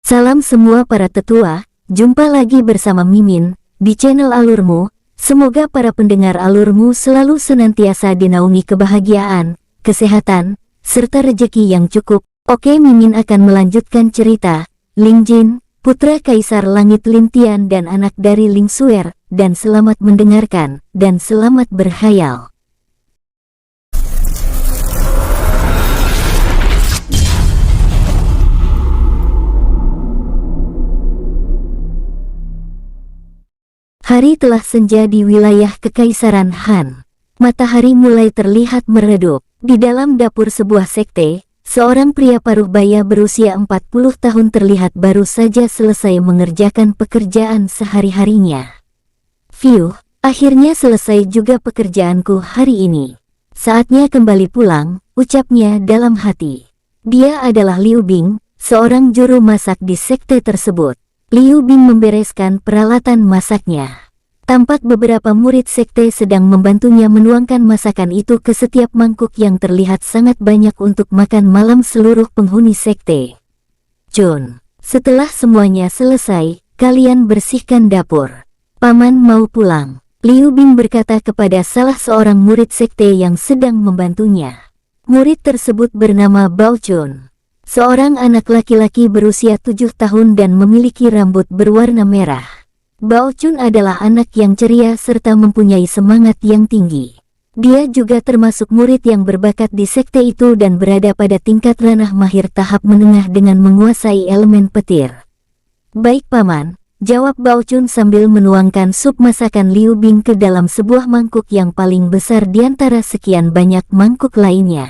Salam semua para tetua, jumpa lagi bersama Mimin, di channel Alurmu. Semoga para pendengar Alurmu selalu senantiasa dinaungi kebahagiaan, kesehatan, serta rejeki yang cukup. Oke, Mimin akan melanjutkan cerita, Ling Jin, putra Kaisar Langit Lintian dan anak dari Ling Suer, dan selamat mendengarkan, dan selamat berkhayal. Hari telah senja di wilayah Kekaisaran Han. Matahari mulai terlihat meredup. Di dalam dapur sebuah sekte, seorang pria paruh baya berusia 40 tahun terlihat baru saja selesai mengerjakan pekerjaan sehari-harinya. Fiuh, akhirnya selesai juga pekerjaanku hari ini. Saatnya kembali pulang, ucapnya dalam hati. Dia adalah Liu Bing, seorang juru masak di sekte tersebut. Liu Bing membereskan peralatan masaknya. Tampak beberapa murid sekte sedang membantunya menuangkan masakan itu ke setiap mangkuk yang terlihat sangat banyak untuk makan malam seluruh penghuni sekte. John, setelah semuanya selesai, kalian bersihkan dapur. Paman mau pulang. Liu Bing berkata kepada salah seorang murid sekte yang sedang membantunya. Murid tersebut bernama Bao Chun. Seorang anak laki-laki berusia 7 tahun dan memiliki rambut berwarna merah. Bao Chun adalah anak yang ceria serta mempunyai semangat yang tinggi. Dia juga termasuk murid yang berbakat di sekte itu dan berada pada tingkat ranah mahir tahap menengah dengan menguasai elemen petir. Baik paman, jawab Bao Chun sambil menuangkan sup masakan Liu Bing ke dalam sebuah mangkuk yang paling besar di antara sekian banyak mangkuk lainnya.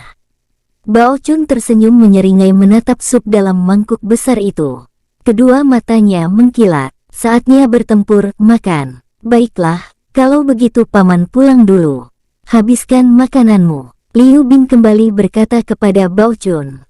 Bao Chun tersenyum menyeringai menatap sup dalam mangkuk besar itu. Kedua matanya mengkilat. Saatnya bertempur, makan. Baiklah, kalau begitu paman pulang dulu. Habiskan makananmu. Liu Bing kembali berkata kepada Bao Chun.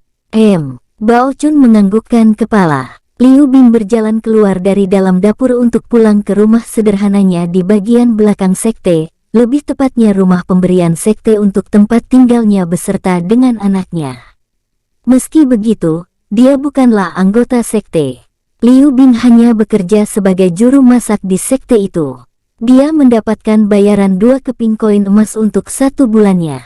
Bao Chun menganggukkan kepala. Liu Bing berjalan keluar dari dalam dapur untuk pulang ke rumah sederhananya di bagian belakang sekte. Lebih tepatnya rumah pemberian sekte untuk tempat tinggalnya beserta dengan anaknya. Meski begitu, dia bukanlah anggota sekte. Liu Bing hanya bekerja sebagai juru masak di sekte itu. Dia mendapatkan bayaran 2 keping koin emas untuk 1 bulannya.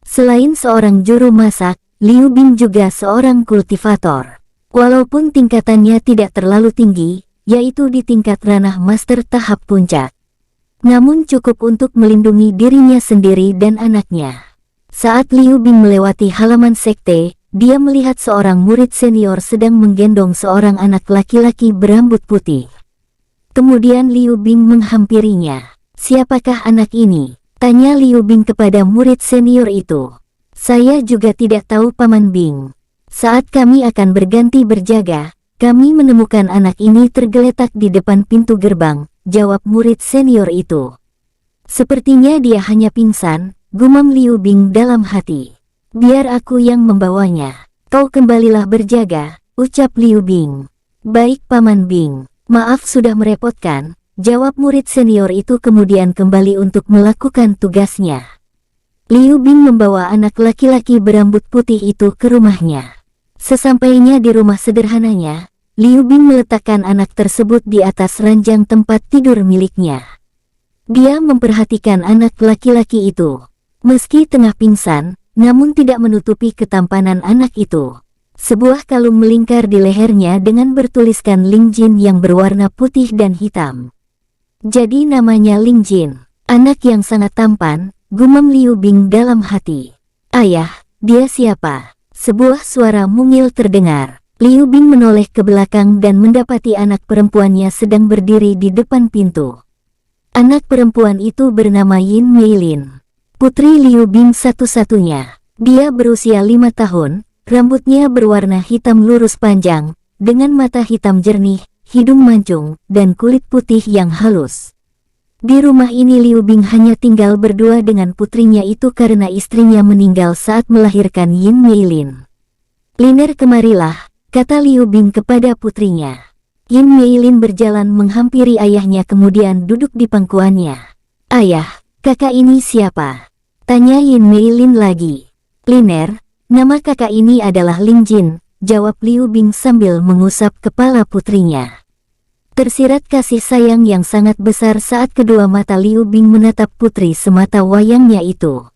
Selain seorang juru masak, Liu Bing juga seorang kultivator. Walaupun tingkatannya tidak terlalu tinggi, yaitu di tingkat ranah master tahap puncak. Namun cukup untuk melindungi dirinya sendiri dan anaknya. Saat Liu Bing melewati halaman sekte, dia melihat seorang murid senior sedang menggendong seorang anak laki-laki berambut putih. Kemudian Liu Bing menghampirinya. Siapakah anak ini? Tanya Liu Bing kepada murid senior itu. Saya juga tidak tahu Paman Bing. Saat kami akan berganti berjaga, kami menemukan anak ini tergeletak di depan pintu gerbang, jawab murid senior itu. Sepertinya dia hanya pingsan, gumam Liu Bing dalam hati. Biar aku yang membawanya. Kau kembalilah berjaga, ucap Liu Bing. Baik Paman Bing, maaf sudah merepotkan, jawab murid senior itu kemudian kembali untuk melakukan tugasnya. Liu Bing membawa anak laki-laki berambut putih itu ke rumahnya. Sesampainya di rumah sederhananya, Liu Bing meletakkan anak tersebut di atas ranjang tempat tidur miliknya. Dia memperhatikan anak laki-laki itu. Meski tengah pingsan, namun tidak menutupi ketampanan anak itu. Sebuah kalung melingkar di lehernya dengan bertuliskan Ling Jin yang berwarna putih dan hitam. Jadi namanya Ling Jin. Anak yang sangat tampan, gumam Liu Bing dalam hati. Ayah, dia siapa? Sebuah suara mungil terdengar. Liu Bing menoleh ke belakang dan mendapati anak perempuannya sedang berdiri di depan pintu. Anak perempuan itu bernama Yin Meilin. Putri Liu Bing satu-satunya. Dia berusia 5 tahun, rambutnya berwarna hitam lurus panjang, dengan mata hitam jernih, hidung mancung, dan kulit putih yang halus. Di rumah ini Liu Bing hanya tinggal berdua dengan putrinya itu karena istrinya meninggal saat melahirkan Yin Meilin. Liner kemarilah, kata Liu Bing kepada putrinya. Yin Meilin berjalan menghampiri ayahnya kemudian duduk di pangkuannya. Ayah, kakak ini siapa? Tanya Yin Meilin lagi. Liner, nama kakak ini adalah Ling Jin, jawab Liu Bing sambil mengusap kepala putrinya. Tersirat kasih sayang yang sangat besar saat kedua mata Liu Bing menatap putri semata wayangnya itu.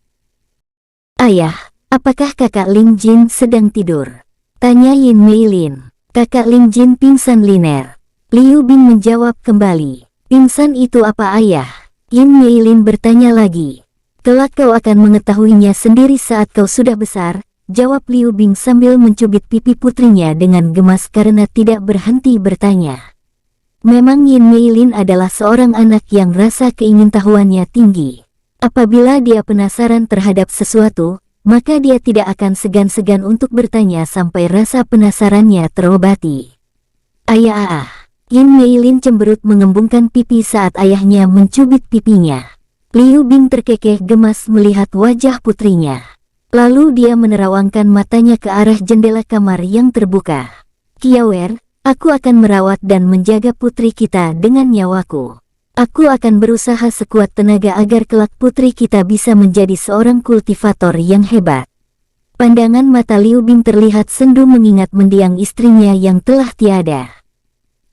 Ayah, apakah kakak Ling Jin sedang tidur? Tanya Yin Meilin. Kakak Ling Jin pingsan liner. Liu Bing menjawab kembali. Pingsan itu apa ayah? Yin Meilin bertanya lagi. Kelak kau akan mengetahuinya sendiri saat kau sudah besar, jawab Liu Bing sambil mencubit pipi putrinya dengan gemas karena tidak berhenti bertanya. Memang Yin Meilin adalah seorang anak yang rasa keingintahuannya tinggi. Apabila dia penasaran terhadap sesuatu, maka dia tidak akan segan-segan untuk bertanya sampai rasa penasarannya terobati. Ayah. Yin Meilin cemberut mengembungkan pipi saat ayahnya mencubit pipinya. Liu Bing terkekeh gemas melihat wajah putrinya. Lalu dia menerawangkan matanya ke arah jendela kamar yang terbuka. Kiawer, aku akan merawat dan menjaga putri kita dengan nyawaku. Aku akan berusaha sekuat tenaga agar kelak putri kita bisa menjadi seorang kultivator yang hebat. Pandangan mata Liu Bing terlihat sendu mengingat mendiang istrinya yang telah tiada.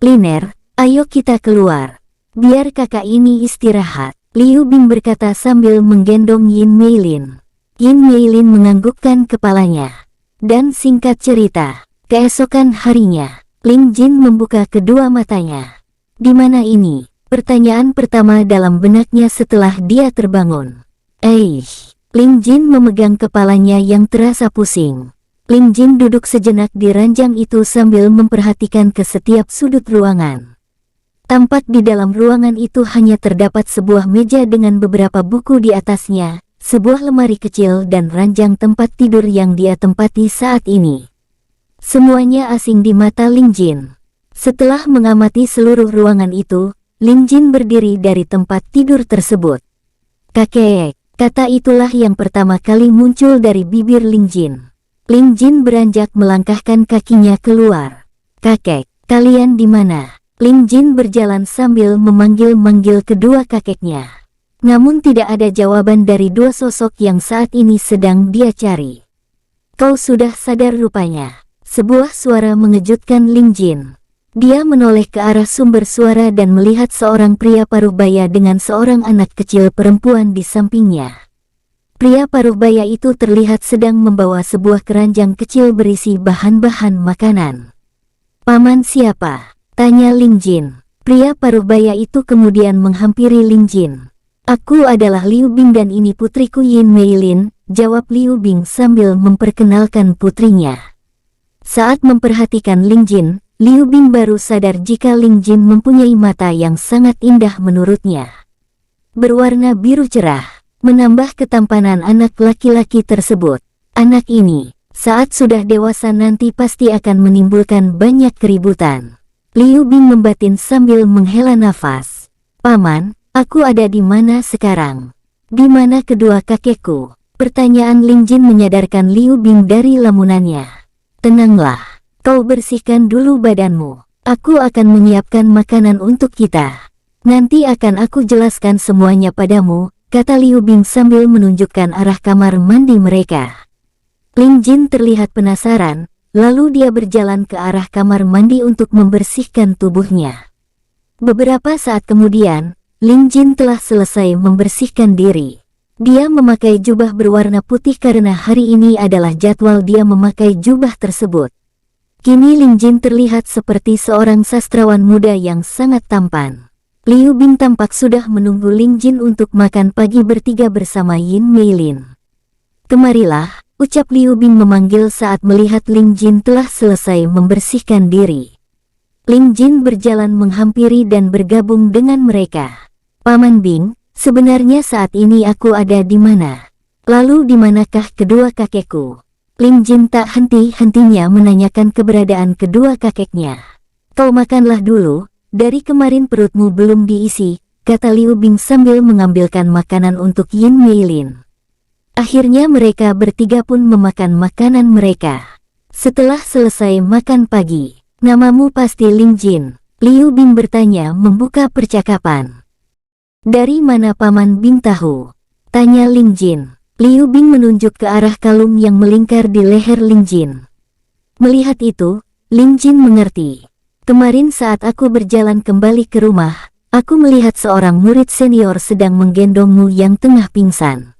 Liner, ayo kita keluar. Biar kakak ini istirahat. Liu Bing berkata sambil menggendong Yin Meilin. Yin Meilin menganggukkan kepalanya. Dan singkat cerita, keesokan harinya, Ling Jin membuka kedua matanya. Di mana ini? Pertanyaan pertama dalam benaknya setelah dia terbangun. Ling Jin memegang kepalanya yang terasa pusing. Ling Jin duduk sejenak di ranjang itu sambil memperhatikan ke setiap sudut ruangan. Tampak di dalam ruangan itu hanya terdapat sebuah meja dengan beberapa buku di atasnya, sebuah lemari kecil dan ranjang tempat tidur yang dia tempati saat ini. Semuanya asing di mata Ling Jin. Setelah mengamati seluruh ruangan itu, Ling Jin berdiri dari tempat tidur tersebut. Kakek, kata itulah yang pertama kali muncul dari bibir Ling Jin. Ling Jin beranjak melangkahkan kakinya keluar. Kakek, kalian di mana? Ling Jin berjalan sambil memanggil-manggil kedua kakeknya. Namun tidak ada jawaban dari dua sosok yang saat ini sedang dia cari. Kau sudah sadar rupanya. Sebuah suara mengejutkan Ling Jin. Dia menoleh ke arah sumber suara dan melihat seorang pria paruh-baya dengan seorang anak kecil perempuan di sampingnya. Pria paruh-baya itu terlihat sedang membawa sebuah keranjang kecil berisi bahan-bahan makanan. Paman siapa? Tanya Ling Jin. Pria paruh-baya itu kemudian menghampiri Ling Jin. Aku adalah Liu Bing dan ini putriku Yin Meilin, jawab Liu Bing sambil memperkenalkan putrinya. Saat memperhatikan Ling Jin, Liu Bing baru sadar jika Ling Jin mempunyai mata yang sangat indah menurutnya. Berwarna biru cerah, menambah ketampanan anak laki-laki tersebut. Anak ini, saat sudah dewasa nanti pasti akan menimbulkan banyak keributan. Liu Bing membatin sambil menghela nafas. Paman, aku ada di mana sekarang? Di mana kedua kakekku? Pertanyaan Ling Jin menyadarkan Liu Bing dari lamunannya. Tenanglah, kau bersihkan dulu badanmu. Aku akan menyiapkan makanan untuk kita. Nanti akan aku jelaskan semuanya padamu, kata Liu Bing sambil menunjukkan arah kamar mandi mereka. Ling Jin terlihat penasaran, lalu dia berjalan ke arah kamar mandi untuk membersihkan tubuhnya. Beberapa saat kemudian, Ling Jin telah selesai membersihkan diri. Dia memakai jubah berwarna putih karena hari ini adalah jadwal dia memakai jubah tersebut. Kini Ling Jin terlihat seperti seorang sastrawan muda yang sangat tampan. Liu Bing tampak sudah menunggu Ling Jin untuk makan pagi bertiga bersama Yin Meilin. Kemarilah, ucap Liu Bing memanggil saat melihat Ling Jin telah selesai membersihkan diri. Ling Jin berjalan menghampiri dan bergabung dengan mereka. Paman Bing, sebenarnya saat ini aku ada di mana? Lalu di manakah kedua kakekku? Ling Jin tak henti-hentinya menanyakan keberadaan kedua kakeknya. Kau makanlah dulu, dari kemarin perutmu belum diisi, kata Liu Bing sambil mengambilkan makanan untuk Yin Meilin. Akhirnya mereka bertiga pun memakan makanan mereka. Setelah selesai makan pagi, namamu pasti Ling Jin? Liu Bing bertanya membuka percakapan. Dari mana Paman Bing tahu? Tanya Ling Jin. Liu Bing menunjuk ke arah kalung yang melingkar di leher Ling Jin. Melihat itu, Ling Jin mengerti. Kemarin saat aku berjalan kembali ke rumah, aku melihat seorang murid senior sedang menggendongmu yang tengah pingsan.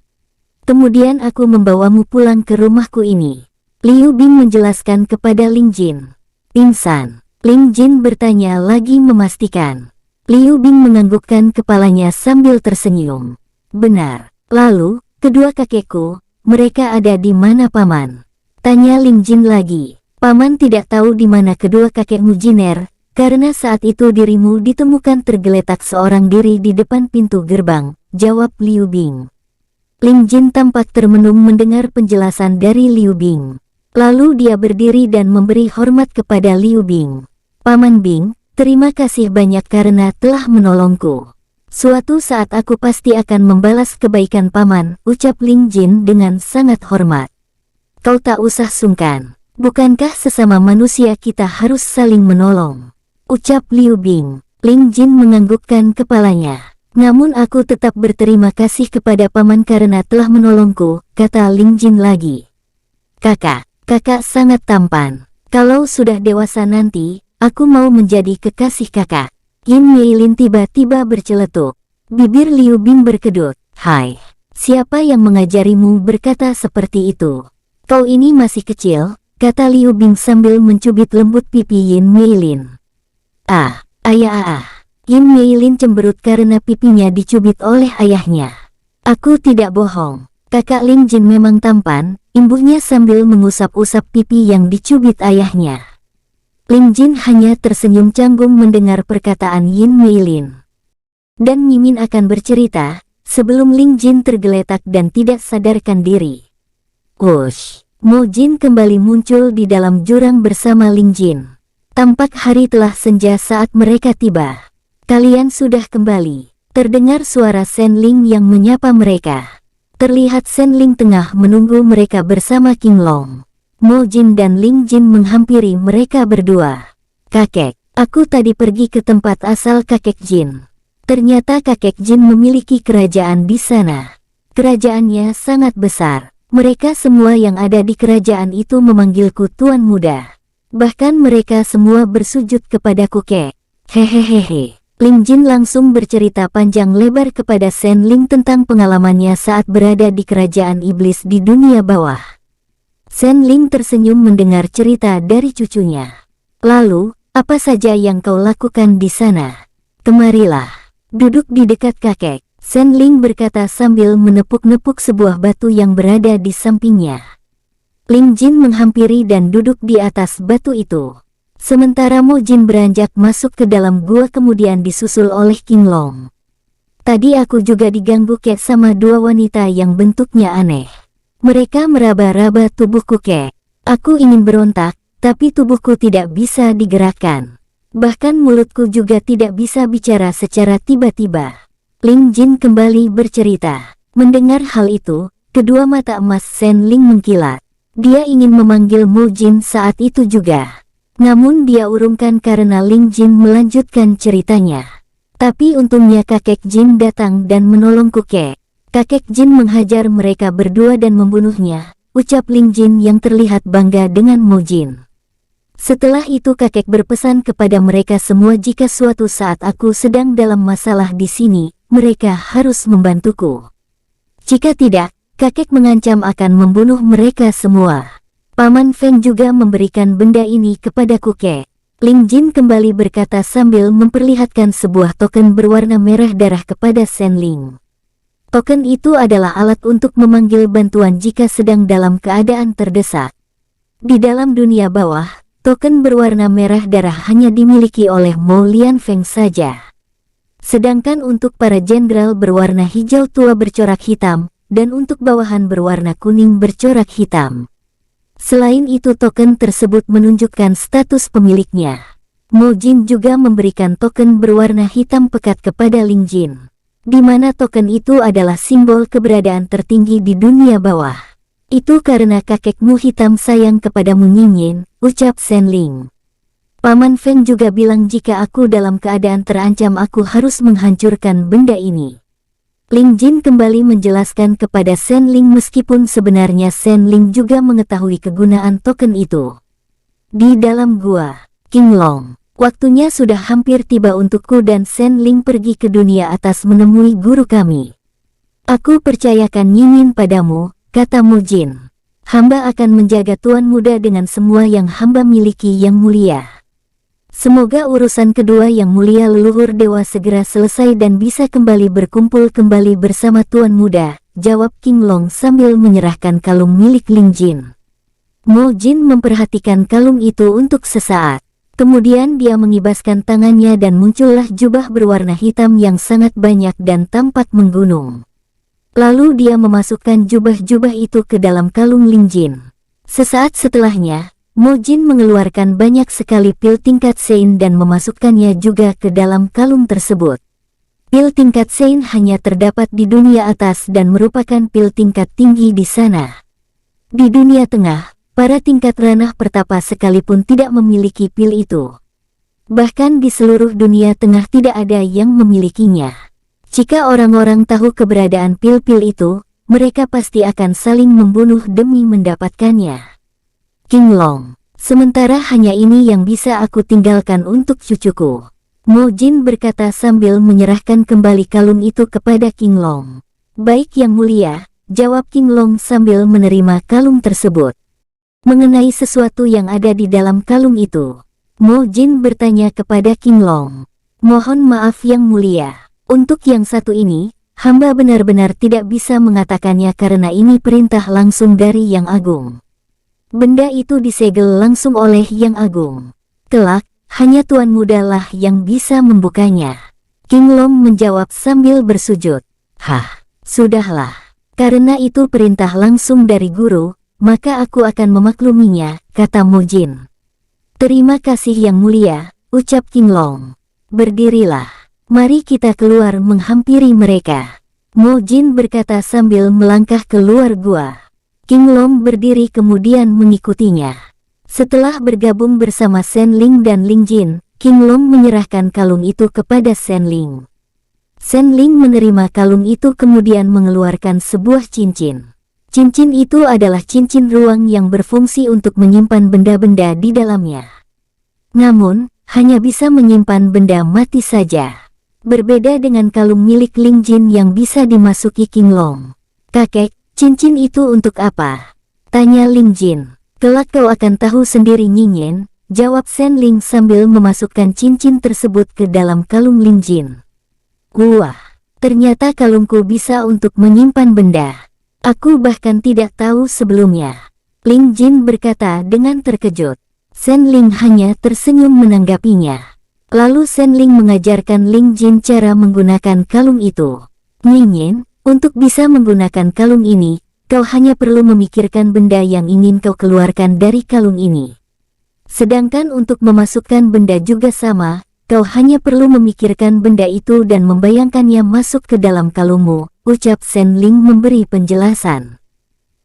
Kemudian aku membawamu pulang ke rumahku ini. Liu Bing menjelaskan kepada Ling Jin. Pingsan? Ling Jin bertanya lagi memastikan. Liu Bing menganggukkan kepalanya sambil tersenyum. Benar. Lalu, kedua kakekku, mereka ada di mana paman? Tanya Ling Jin lagi. Paman tidak tahu di mana kedua kakekmu Jiner, karena saat itu dirimu ditemukan tergeletak seorang diri di depan pintu gerbang, jawab Liu Bing. Ling Jin tampak termenung mendengar penjelasan dari Liu Bing. Lalu dia berdiri dan memberi hormat kepada Liu Bing. Paman Bing, terima kasih banyak karena telah menolongku. Suatu saat aku pasti akan membalas kebaikan paman, ucap Ling Jin dengan sangat hormat. Kau tak usah sungkan. Bukankah sesama manusia kita harus saling menolong? Ucap Liu Bing. Ling Jin menganggukkan kepalanya. Namun aku tetap berterima kasih kepada paman karena telah menolongku, kata Ling Jin lagi. Kakak sangat tampan. Kalau sudah dewasa nanti, aku mau menjadi kekasih kakak. Yin Meilin tiba-tiba berceletuk. Bibir Liu Bing berkedut. Hai, siapa yang mengajarimu berkata seperti itu? Kau ini masih kecil, kata Liu Bing sambil mencubit lembut pipi Yin Meilin. Ayah. Yin Meilin cemberut karena pipinya dicubit oleh ayahnya. Aku tidak bohong. Kakak Ling Jin memang tampan, imbuhnya sambil mengusap-usap pipi yang dicubit ayahnya. Ling Jin hanya tersenyum canggung mendengar perkataan Yin Meilin. Dan Mimin akan bercerita, sebelum Ling Jin tergeletak dan tidak sadarkan diri. Wush! Mo Jin kembali muncul di dalam jurang bersama Ling Jin. Tampak hari telah senja saat mereka tiba. Kalian sudah kembali. Terdengar suara Sen Ling yang menyapa mereka. Terlihat Sen Ling tengah menunggu mereka bersama King Long. Mo Jin dan Ling Jin menghampiri mereka berdua. Kakek, aku tadi pergi ke tempat asal kakek Jin. Ternyata kakek Jin memiliki kerajaan di sana. Kerajaannya sangat besar. Mereka semua yang ada di kerajaan itu memanggilku Tuan Muda. Bahkan mereka semua bersujud kepadaku kek. Hehehehe. Ling Jin langsung bercerita panjang lebar kepada Sen Ling tentang pengalamannya saat berada di kerajaan iblis di dunia bawah. Sen Ling tersenyum mendengar cerita dari cucunya. Lalu, apa saja yang kau lakukan di sana? Kemarilah. Duduk di dekat kakek. Sen Ling berkata sambil menepuk-nepuk sebuah batu yang berada di sampingnya. Ling Jin menghampiri dan duduk di atas batu itu. Sementara Mo Jin beranjak masuk ke dalam gua kemudian disusul oleh King Long. Tadi aku juga diganggu kek sama dua wanita yang bentuknya aneh. Mereka meraba-raba tubuhku kek. Aku ingin berontak, tapi tubuhku tidak bisa digerakkan. Bahkan mulutku juga tidak bisa bicara secara tiba-tiba. Ling Jin kembali bercerita. Mendengar hal itu, kedua mata emas Sen Ling mengkilat. Dia ingin memanggil Mo Jin saat itu juga. Namun dia urungkan karena Ling Jin melanjutkan ceritanya. Tapi untungnya kakek Jin datang dan menolongku kek. Kakek Jin menghajar mereka berdua dan membunuhnya, ucap Ling Jin yang terlihat bangga dengan Mo Jin. Setelah itu kakek berpesan kepada mereka semua jika suatu saat aku sedang dalam masalah di sini, mereka harus membantuku. Jika tidak, kakek mengancam akan membunuh mereka semua. Paman Feng juga memberikan benda ini kepadaku kek. Ling Jin kembali berkata sambil memperlihatkan sebuah token berwarna merah darah kepada Sen Ling. Token itu adalah alat untuk memanggil bantuan jika sedang dalam keadaan terdesak. Di dalam dunia bawah, token berwarna merah darah hanya dimiliki oleh Mo Lian Feng saja. Sedangkan untuk para jenderal berwarna hijau tua bercorak hitam, dan untuk bawahan berwarna kuning bercorak hitam. Selain itu token tersebut menunjukkan status pemiliknya. Mo Jin juga memberikan token berwarna hitam pekat kepada Ling Jin, di mana token itu adalah simbol keberadaan tertinggi di dunia bawah. Itu karena kakekmu hitam sayang kepadamu Nyinyin, ucap Sen Ling. Paman Feng juga bilang jika aku dalam keadaan terancam aku harus menghancurkan benda ini. Ling Jin kembali menjelaskan kepada Sen Ling meskipun sebenarnya Sen Ling juga mengetahui kegunaan token itu. Di dalam gua, King Long, waktunya sudah hampir tiba untukku dan Sen Ling pergi ke dunia atas menemui guru kami. Aku percayakan Yingin padamu, kata Mo Jin. Hamba akan menjaga Tuan Muda dengan semua yang hamba miliki yang mulia. Semoga urusan kedua yang mulia leluhur dewa segera selesai dan bisa kembali berkumpul kembali bersama Tuan Muda, jawab King Long sambil menyerahkan kalung milik Ling Jin. Mo Jin memperhatikan kalung itu untuk sesaat. Kemudian dia mengibaskan tangannya dan muncullah jubah berwarna hitam yang sangat banyak dan tampak menggunung. Lalu dia memasukkan jubah-jubah itu ke dalam kalung Ling Jin. Sesaat setelahnya, Mo Jin mengeluarkan banyak sekali pil tingkat Sein dan memasukkannya juga ke dalam kalung tersebut. Pil tingkat Sein hanya terdapat di dunia atas dan merupakan pil tingkat tinggi di sana. Di dunia tengah, para tingkat ranah pertapa sekalipun tidak memiliki pil itu. Bahkan di seluruh dunia tengah tidak ada yang memilikinya. Jika orang-orang tahu keberadaan pil-pil itu, mereka pasti akan saling membunuh demi mendapatkannya. King Long, sementara hanya ini yang bisa aku tinggalkan untuk cucuku. Mo Jin berkata sambil menyerahkan kembali kalung itu kepada King Long. Baik yang mulia, jawab King Long sambil menerima kalung tersebut. Mengenai sesuatu yang ada di dalam kalung itu, Mo Jin bertanya kepada King Long. Mohon maaf yang mulia, untuk yang satu ini, hamba benar-benar tidak bisa mengatakannya karena ini perintah langsung dari Yang Agung. Benda itu disegel langsung oleh Yang Agung. Kelak, hanya Tuan Muda lah yang bisa membukanya. King Long menjawab sambil bersujud. Hah, sudahlah. Karena itu perintah langsung dari guru, maka aku akan memakluminya, kata Mo Jin. Terima kasih yang mulia, ucap King Long. Berdirilah. Mari kita keluar menghampiri mereka. Mo Jin berkata sambil melangkah keluar gua. King Long berdiri kemudian mengikutinya. Setelah bergabung bersama Sen Ling dan Ling Jin, King Long menyerahkan kalung itu kepada Sen Ling. Sen Ling menerima kalung itu kemudian mengeluarkan sebuah cincin. Cincin itu adalah cincin ruang yang berfungsi untuk menyimpan benda-benda di dalamnya. Namun, hanya bisa menyimpan benda mati saja. Berbeda dengan kalung milik Ling Jin yang bisa dimasuki King Long. Kakek, cincin itu untuk apa? Tanya Ling Jin. Kelak kau akan tahu sendiri Nyinyin, jawab Sen Ling sambil memasukkan cincin tersebut ke dalam kalung Ling Jin. Wah, ternyata kalungku bisa untuk menyimpan benda. Aku bahkan tidak tahu sebelumnya. Ling Jin berkata dengan terkejut. Sen Ling hanya tersenyum menanggapinya. Lalu Sen Ling mengajarkan Ling Jin cara menggunakan kalung itu. Nyinyin, untuk bisa menggunakan kalung ini, kau hanya perlu memikirkan benda yang ingin kau keluarkan dari kalung ini. Sedangkan untuk memasukkan benda juga sama, kau hanya perlu memikirkan benda itu dan membayangkannya masuk ke dalam kalungmu, ucap Sen Ling memberi penjelasan.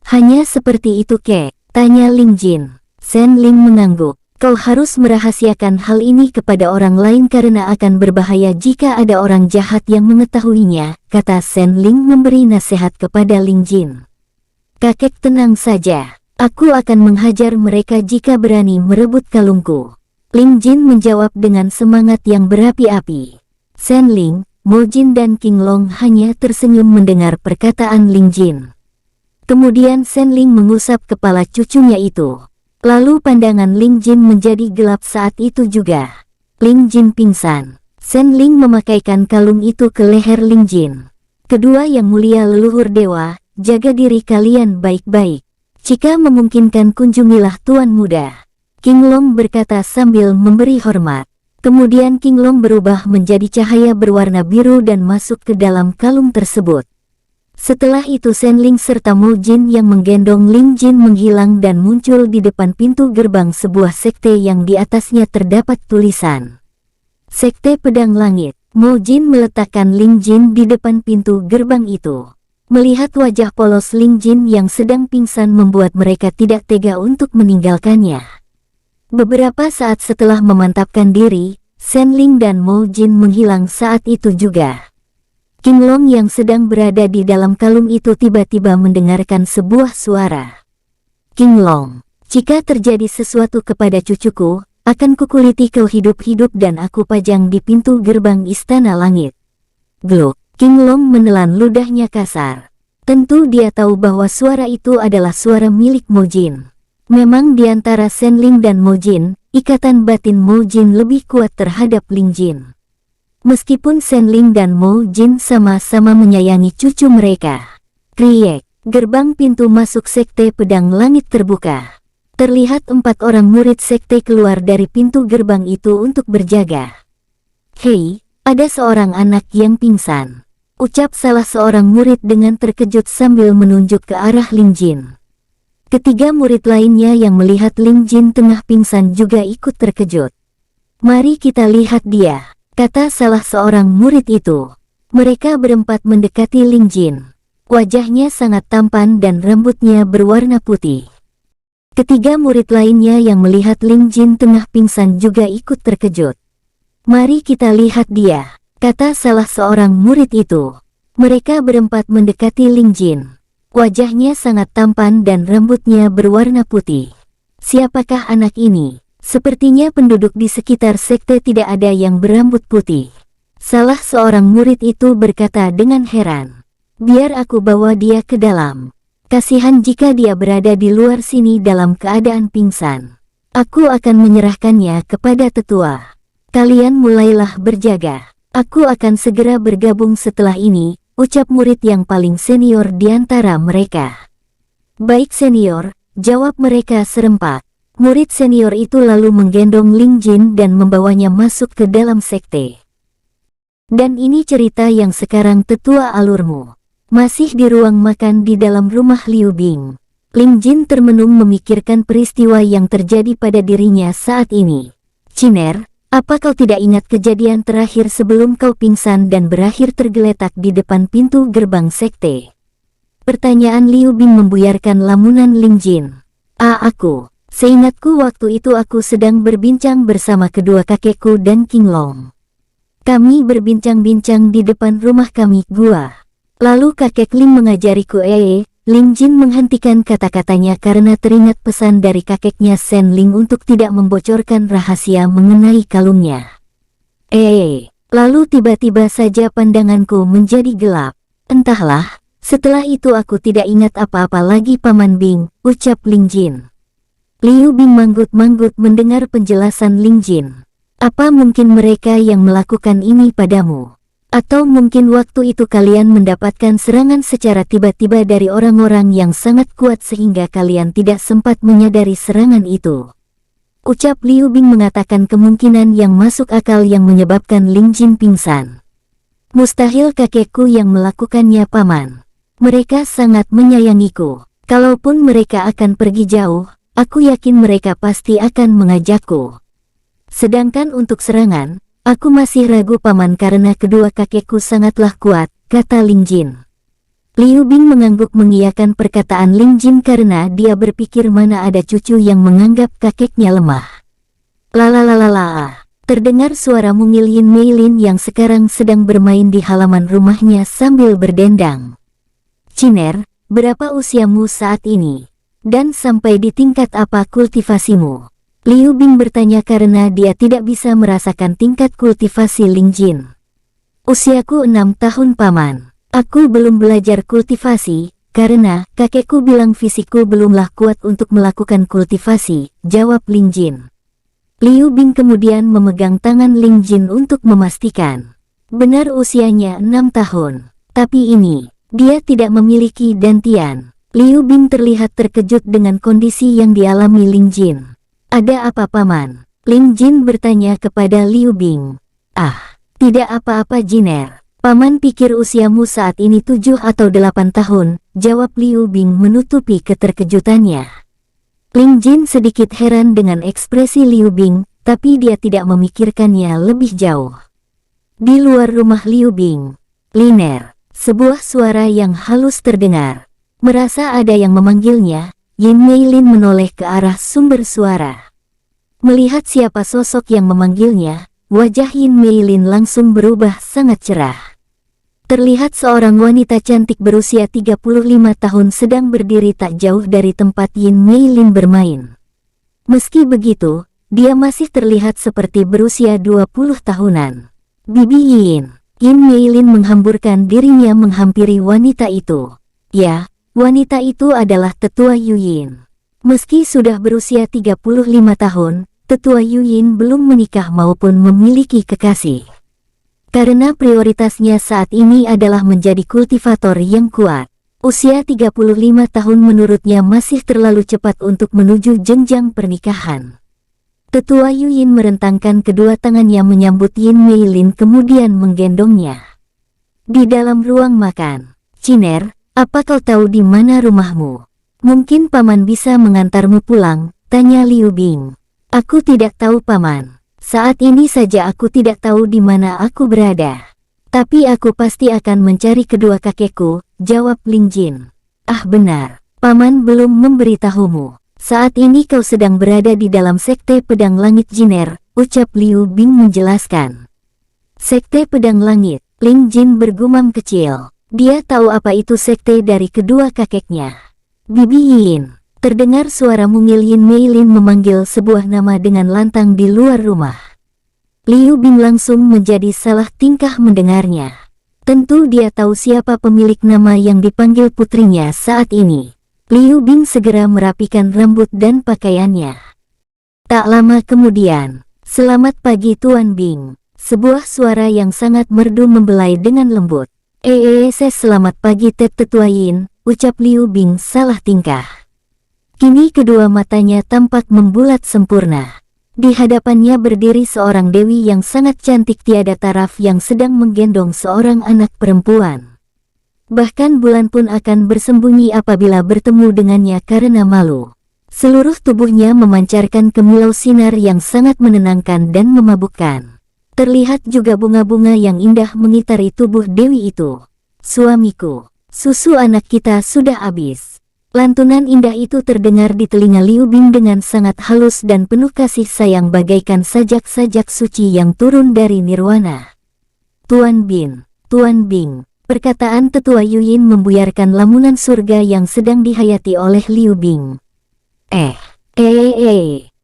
Hanya seperti itu kek? Tanya Ling Jin. Sen Ling mengangguk. Kau harus merahasiakan hal ini kepada orang lain karena akan berbahaya jika ada orang jahat yang mengetahuinya, kata Sen Ling memberi nasihat kepada Ling Jin. Kakek tenang saja, aku akan menghajar mereka jika berani merebut kalungku. Ling Jin menjawab dengan semangat yang berapi-api. Sen Ling, Mo Jin dan King Long hanya tersenyum mendengar perkataan Ling Jin. Kemudian Sen Ling mengusap kepala cucunya itu. Lalu pandangan Ling Jin menjadi gelap saat itu juga. Ling Jin pingsan. Sen Ling memakaikan kalung itu ke leher Ling Jin. Kedua yang mulia leluhur dewa, jaga diri kalian baik-baik. Jika memungkinkan kunjungilah Tuan Muda. King Long berkata sambil memberi hormat. Kemudian King Long berubah menjadi cahaya berwarna biru dan masuk ke dalam kalung tersebut. Setelah itu Sen Ling serta Mo Jin yang menggendong Ling Jin menghilang dan muncul di depan pintu gerbang sebuah sekte yang di atasnya terdapat tulisan. Sekte Pedang Langit. Mo Jin meletakkan Ling Jin di depan pintu gerbang itu. Melihat wajah polos Ling Jin yang sedang pingsan membuat mereka tidak tega untuk meninggalkannya. Beberapa saat setelah memantapkan diri, Sen Ling dan Mo Jin menghilang saat itu juga. King Long yang sedang berada di dalam kalung itu tiba-tiba mendengarkan sebuah suara. King Long, Jika terjadi sesuatu kepada cucuku, akan kukuliti kau hidup-hidup dan aku pajang di pintu gerbang istana langit. Gluk, King Long menelan ludahnya kasar. Tentu dia tahu bahwa suara itu adalah suara milik Mo Jin. Memang di antara Shen Ling dan Mo Jin, ikatan batin Mo Jin lebih kuat terhadap Ling Jin. Meskipun Shen Ling dan Mo Jin sama-sama menyayangi cucu mereka. Kriek, gerbang pintu masuk Sekte Pedang Langit terbuka. Terlihat 4 orang murid sekte keluar dari pintu gerbang itu untuk berjaga. Hei, ada seorang anak yang pingsan. Ucap salah seorang murid dengan terkejut sambil menunjuk ke arah Ling Jin. Ketiga murid lainnya yang melihat Ling Jin tengah pingsan juga ikut terkejut. Mari kita lihat dia, kata salah seorang murid itu. Mereka berempat mendekati Ling Jin. Wajahnya sangat tampan dan rambutnya berwarna putih. Ketiga murid lainnya yang melihat Ling Jin tengah pingsan juga ikut terkejut. Mari kita lihat dia, kata salah seorang murid itu. Mereka berempat mendekati Ling Jin. Wajahnya sangat tampan dan rambutnya berwarna putih. Siapakah anak ini? Sepertinya penduduk di sekitar sekte tidak ada yang berambut putih. Salah seorang murid itu berkata dengan heran. Biar aku bawa dia ke dalam. Kasihan jika dia berada di luar sini dalam keadaan pingsan. Aku akan menyerahkannya kepada tetua. Kalian mulailah berjaga. Aku akan segera bergabung setelah ini, ucap murid yang paling senior di antara mereka. Baik senior, jawab mereka serempak. Murid senior itu lalu menggendong Ling Jin dan membawanya masuk ke dalam sekte. Dan ini cerita yang sekarang tetua alurmu. Masih di ruang makan di dalam rumah Liu Bing. Ling Jin termenung memikirkan peristiwa yang terjadi pada dirinya saat ini. Ciner, apa kau tidak ingat kejadian terakhir sebelum kau pingsan dan berakhir tergeletak di depan pintu gerbang sekte? Pertanyaan Liu Bing membuyarkan lamunan Ling Jin. Aku. Seingatku waktu itu aku sedang berbincang bersama kedua kakekku dan King Long. Kami berbincang-bincang di depan rumah kami gua. Lalu kakek Ling mengajariku Ling Jin menghentikan kata-katanya karena teringat pesan dari kakeknya Shen Ling untuk tidak membocorkan rahasia mengenai kalungnya. Lalu tiba-tiba saja pandanganku menjadi gelap. Entahlah, setelah itu aku tidak ingat apa-apa lagi Paman Bing, ucap Ling Jin. Liu Bing manggut-manggut mendengar penjelasan Ling Jin. Apa mungkin mereka yang melakukan ini padamu? Atau mungkin waktu itu kalian mendapatkan serangan secara tiba-tiba dari orang-orang yang sangat kuat sehingga kalian tidak sempat menyadari serangan itu. Ucap Liu Bing mengatakan kemungkinan yang masuk akal yang menyebabkan Ling Jin pingsan. Mustahil kakekku yang melakukannya Paman. Mereka sangat menyayangiku. Kalaupun mereka akan pergi jauh, aku yakin mereka pasti akan mengajakku. Sedangkan untuk serangan, aku masih ragu Paman karena kedua kakekku sangatlah kuat, kata Ling Jin. Liu Bing mengangguk mengiyakan perkataan Ling Jin karena dia berpikir mana ada cucu yang menganggap kakeknya lemah. Lalalala, terdengar suara mungil Yin Meilin yang sekarang sedang bermain di halaman rumahnya sambil berdendang. Ciner, berapa usiamu saat ini? Dan sampai di tingkat apa kultivasimu? Liu Bing bertanya karena dia tidak bisa merasakan tingkat kultivasi Ling Jin. Usiaku 6 tahun Paman. Aku belum belajar kultivasi, karena kakekku bilang fisikku belumlah kuat untuk melakukan kultivasi, jawab Ling Jin. Liu Bing kemudian memegang tangan Ling Jin untuk memastikan. Benar usianya 6 tahun, tapi ini, dia tidak memiliki dantian. Liu Bing terlihat terkejut dengan kondisi yang dialami Ling Jin. Ada apa Paman? Ling Jin bertanya kepada Liu Bing. Tidak apa-apa Jiner. Paman pikir usiamu saat ini 7 atau 8 tahun, jawab Liu Bing menutupi keterkejutannya. Ling Jin sedikit heran dengan ekspresi Liu Bing, tapi dia tidak memikirkannya lebih jauh. Di luar rumah Liu Bing, Liner, sebuah suara yang halus terdengar. Merasa ada yang memanggilnya, Yin Meilin menoleh ke arah sumber suara. Melihat siapa sosok yang memanggilnya, wajah Yin Meilin langsung berubah sangat cerah. Terlihat seorang wanita cantik berusia 35 tahun sedang berdiri tak jauh dari tempat Yin Meilin bermain. Meski begitu, dia masih terlihat seperti berusia 20 tahunan. Bibi Yin. Yin Meilin menghamburkan dirinya menghampiri wanita itu. Ya, wanita itu adalah tetua Yu Yin. Meski sudah berusia 35 tahun, tetua Yu Yin belum menikah maupun memiliki kekasih. Karena prioritasnya saat ini adalah menjadi kultivator yang kuat. Usia 35 tahun menurutnya masih terlalu cepat untuk menuju jenjang pernikahan. Tetua Yu Yin merentangkan kedua tangannya menyambut Yin Meilin kemudian menggendongnya. Di dalam ruang makan. "Ciner, apa kau tahu di mana rumahmu? Mungkin paman bisa mengantarmu pulang," tanya Liu Bing. "Aku tidak tahu paman. Saat ini saja aku tidak tahu di mana aku berada. Tapi aku pasti akan mencari kedua kakekku," jawab Ling Jin. "Ah benar, paman belum memberitahumu. Saat ini kau sedang berada di dalam Sekte Pedang Langit Jiner," ucap Liu Bing menjelaskan. Sekte Pedang Langit, Ling Jin bergumam kecil. Dia tahu apa itu sekte dari kedua kakeknya. "Bibi Yin." Terdengar suara mungil Yin Meilin memanggil sebuah nama dengan lantang di luar rumah. Liu Bing langsung menjadi salah tingkah mendengarnya. Tentu dia tahu siapa pemilik nama yang dipanggil putrinya saat ini. Liu Bing segera merapikan rambut dan pakaiannya. Tak lama kemudian, "Selamat pagi Tuan Bing." Sebuah suara yang sangat merdu membelai dengan lembut. Selamat pagi Tetua Yin," ucap Liu Bing salah tingkah. Kini kedua matanya tampak membulat sempurna. Di hadapannya berdiri seorang dewi yang sangat cantik tiada taraf yang sedang menggendong seorang anak perempuan. Bahkan bulan pun akan bersembunyi apabila bertemu dengannya karena malu. Seluruh tubuhnya memancarkan kemilau sinar yang sangat menenangkan dan memabukkan. Terlihat juga bunga-bunga yang indah mengitari tubuh dewi itu. "Suamiku, susu anak kita sudah habis." Lantunan indah itu terdengar di telinga Liu Bing dengan sangat halus dan penuh kasih sayang bagaikan sajak-sajak suci yang turun dari nirwana. Tuan Bing," perkataan tetua Yu Yin membuyarkan lamunan surga yang sedang dihayati oleh Liu Bing.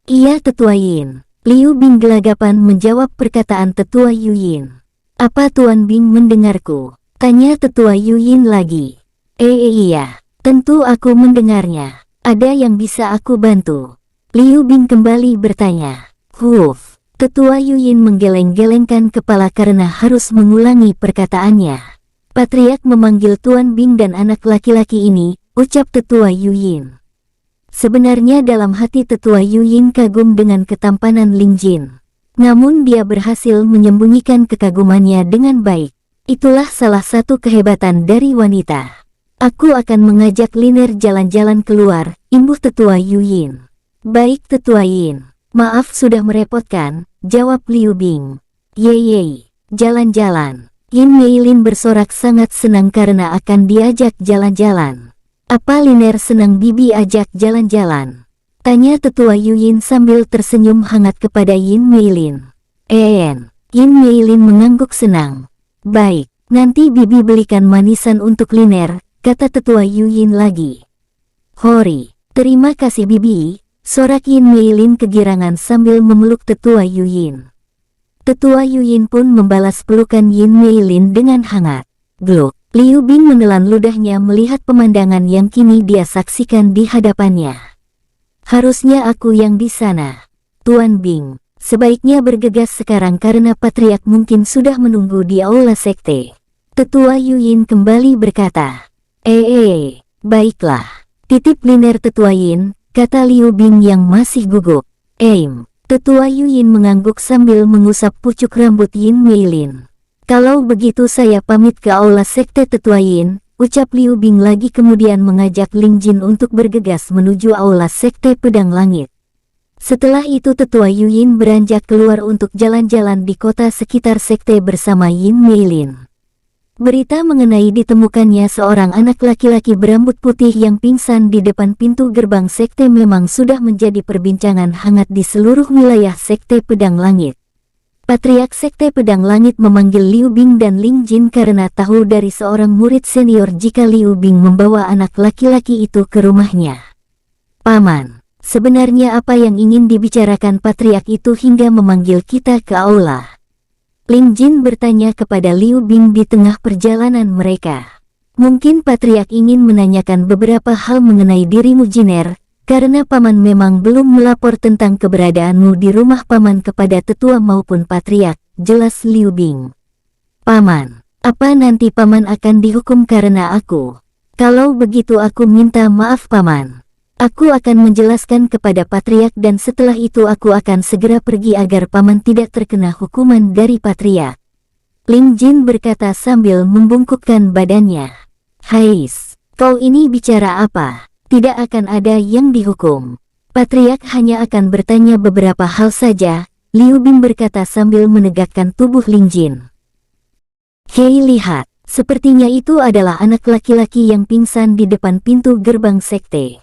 Iya tetua Yin." Liu Bing gelagapan menjawab perkataan tetua Yu Yin. "Apa Tuan Bing mendengarku?" tanya tetua Yu Yin lagi. Iya. "Tentu aku mendengarnya. Ada yang bisa aku bantu?" Liu Bing kembali bertanya. Tetua Yu Yin menggeleng-gelengkan kepala karena harus mengulangi perkataannya. "Patriark memanggil Tuan Bing dan anak laki-laki ini," ucap tetua Yu Yin. Sebenarnya dalam hati tetua Yu Yin kagum dengan ketampanan Ling Jin. Namun dia berhasil menyembunyikan kekagumannya dengan baik. Itulah salah satu kehebatan dari wanita. "Aku akan mengajak Liner jalan-jalan keluar," imbuh tetua Yu Yin. "Baik tetua Yin. Maaf sudah merepotkan," jawab Liu Bing. "Yeay, jalan-jalan." Yin Meilin bersorak sangat senang karena akan diajak jalan-jalan. "Apa Liner senang bibi ajak jalan-jalan?" tanya tetua Yu Yin sambil tersenyum hangat kepada Yin Meilin. Yin Meilin mengangguk senang. "Baik, nanti bibi belikan manisan untuk Liner," kata tetua Yu Yin lagi. "Hori, terima kasih bibi," sorak Yin Meilin kegirangan sambil memeluk tetua Yu Yin. Tetua Yu Yin pun membalas pelukan Yin Meilin dengan hangat. Gluk, Liu Bing menelan ludahnya melihat pemandangan yang kini dia saksikan di hadapannya. "Harusnya aku yang di sana. Tuan Bing, sebaiknya bergegas sekarang karena patriark mungkin sudah menunggu di aula sekte." Tetua Yu Yin kembali berkata. Baiklah. Titip Liner tetua Yin," kata Liu Bing yang masih gugup. Tetua Yu Yin mengangguk sambil mengusap pucuk rambut Yin Meilin. "Kalau begitu saya pamit ke aula sekte tetua Yin," ucap Liu Bing lagi kemudian mengajak Ling Jin untuk bergegas menuju aula sekte Pedang Langit. Setelah itu tetua Yu Yin beranjak keluar untuk jalan-jalan di kota sekitar sekte bersama Yin Meilin. Berita mengenai ditemukannya seorang anak laki-laki berambut putih yang pingsan di depan pintu gerbang sekte memang sudah menjadi perbincangan hangat di seluruh wilayah sekte Pedang Langit. Patriark Sekte Pedang Langit memanggil Liu Bing dan Ling Jin karena tahu dari seorang murid senior jika Liu Bing membawa anak laki-laki itu ke rumahnya. Paman, sebenarnya apa yang ingin dibicarakan Patriark itu hingga memanggil kita ke aula? Ling Jin bertanya kepada Liu Bing di tengah perjalanan mereka. Mungkin Patriark ingin menanyakan beberapa hal mengenai dirimu Jiner, karena Paman memang belum melapor tentang keberadaanmu di rumah Paman kepada tetua maupun Patriark, jelas Liu Bing. Paman, apa nanti Paman akan dihukum karena aku? Kalau begitu aku minta maaf Paman. Aku akan menjelaskan kepada Patriark dan setelah itu aku akan segera pergi agar Paman tidak terkena hukuman dari Patriark. Ling Jin berkata sambil membungkukkan badannya. Hais, kau ini bicara apa? Tidak akan ada yang dihukum. Patriark hanya akan bertanya beberapa hal saja, Liu Bing berkata sambil menegakkan tubuh Ling Jin. Hei lihat, sepertinya itu adalah anak laki-laki yang pingsan di depan pintu gerbang sekte.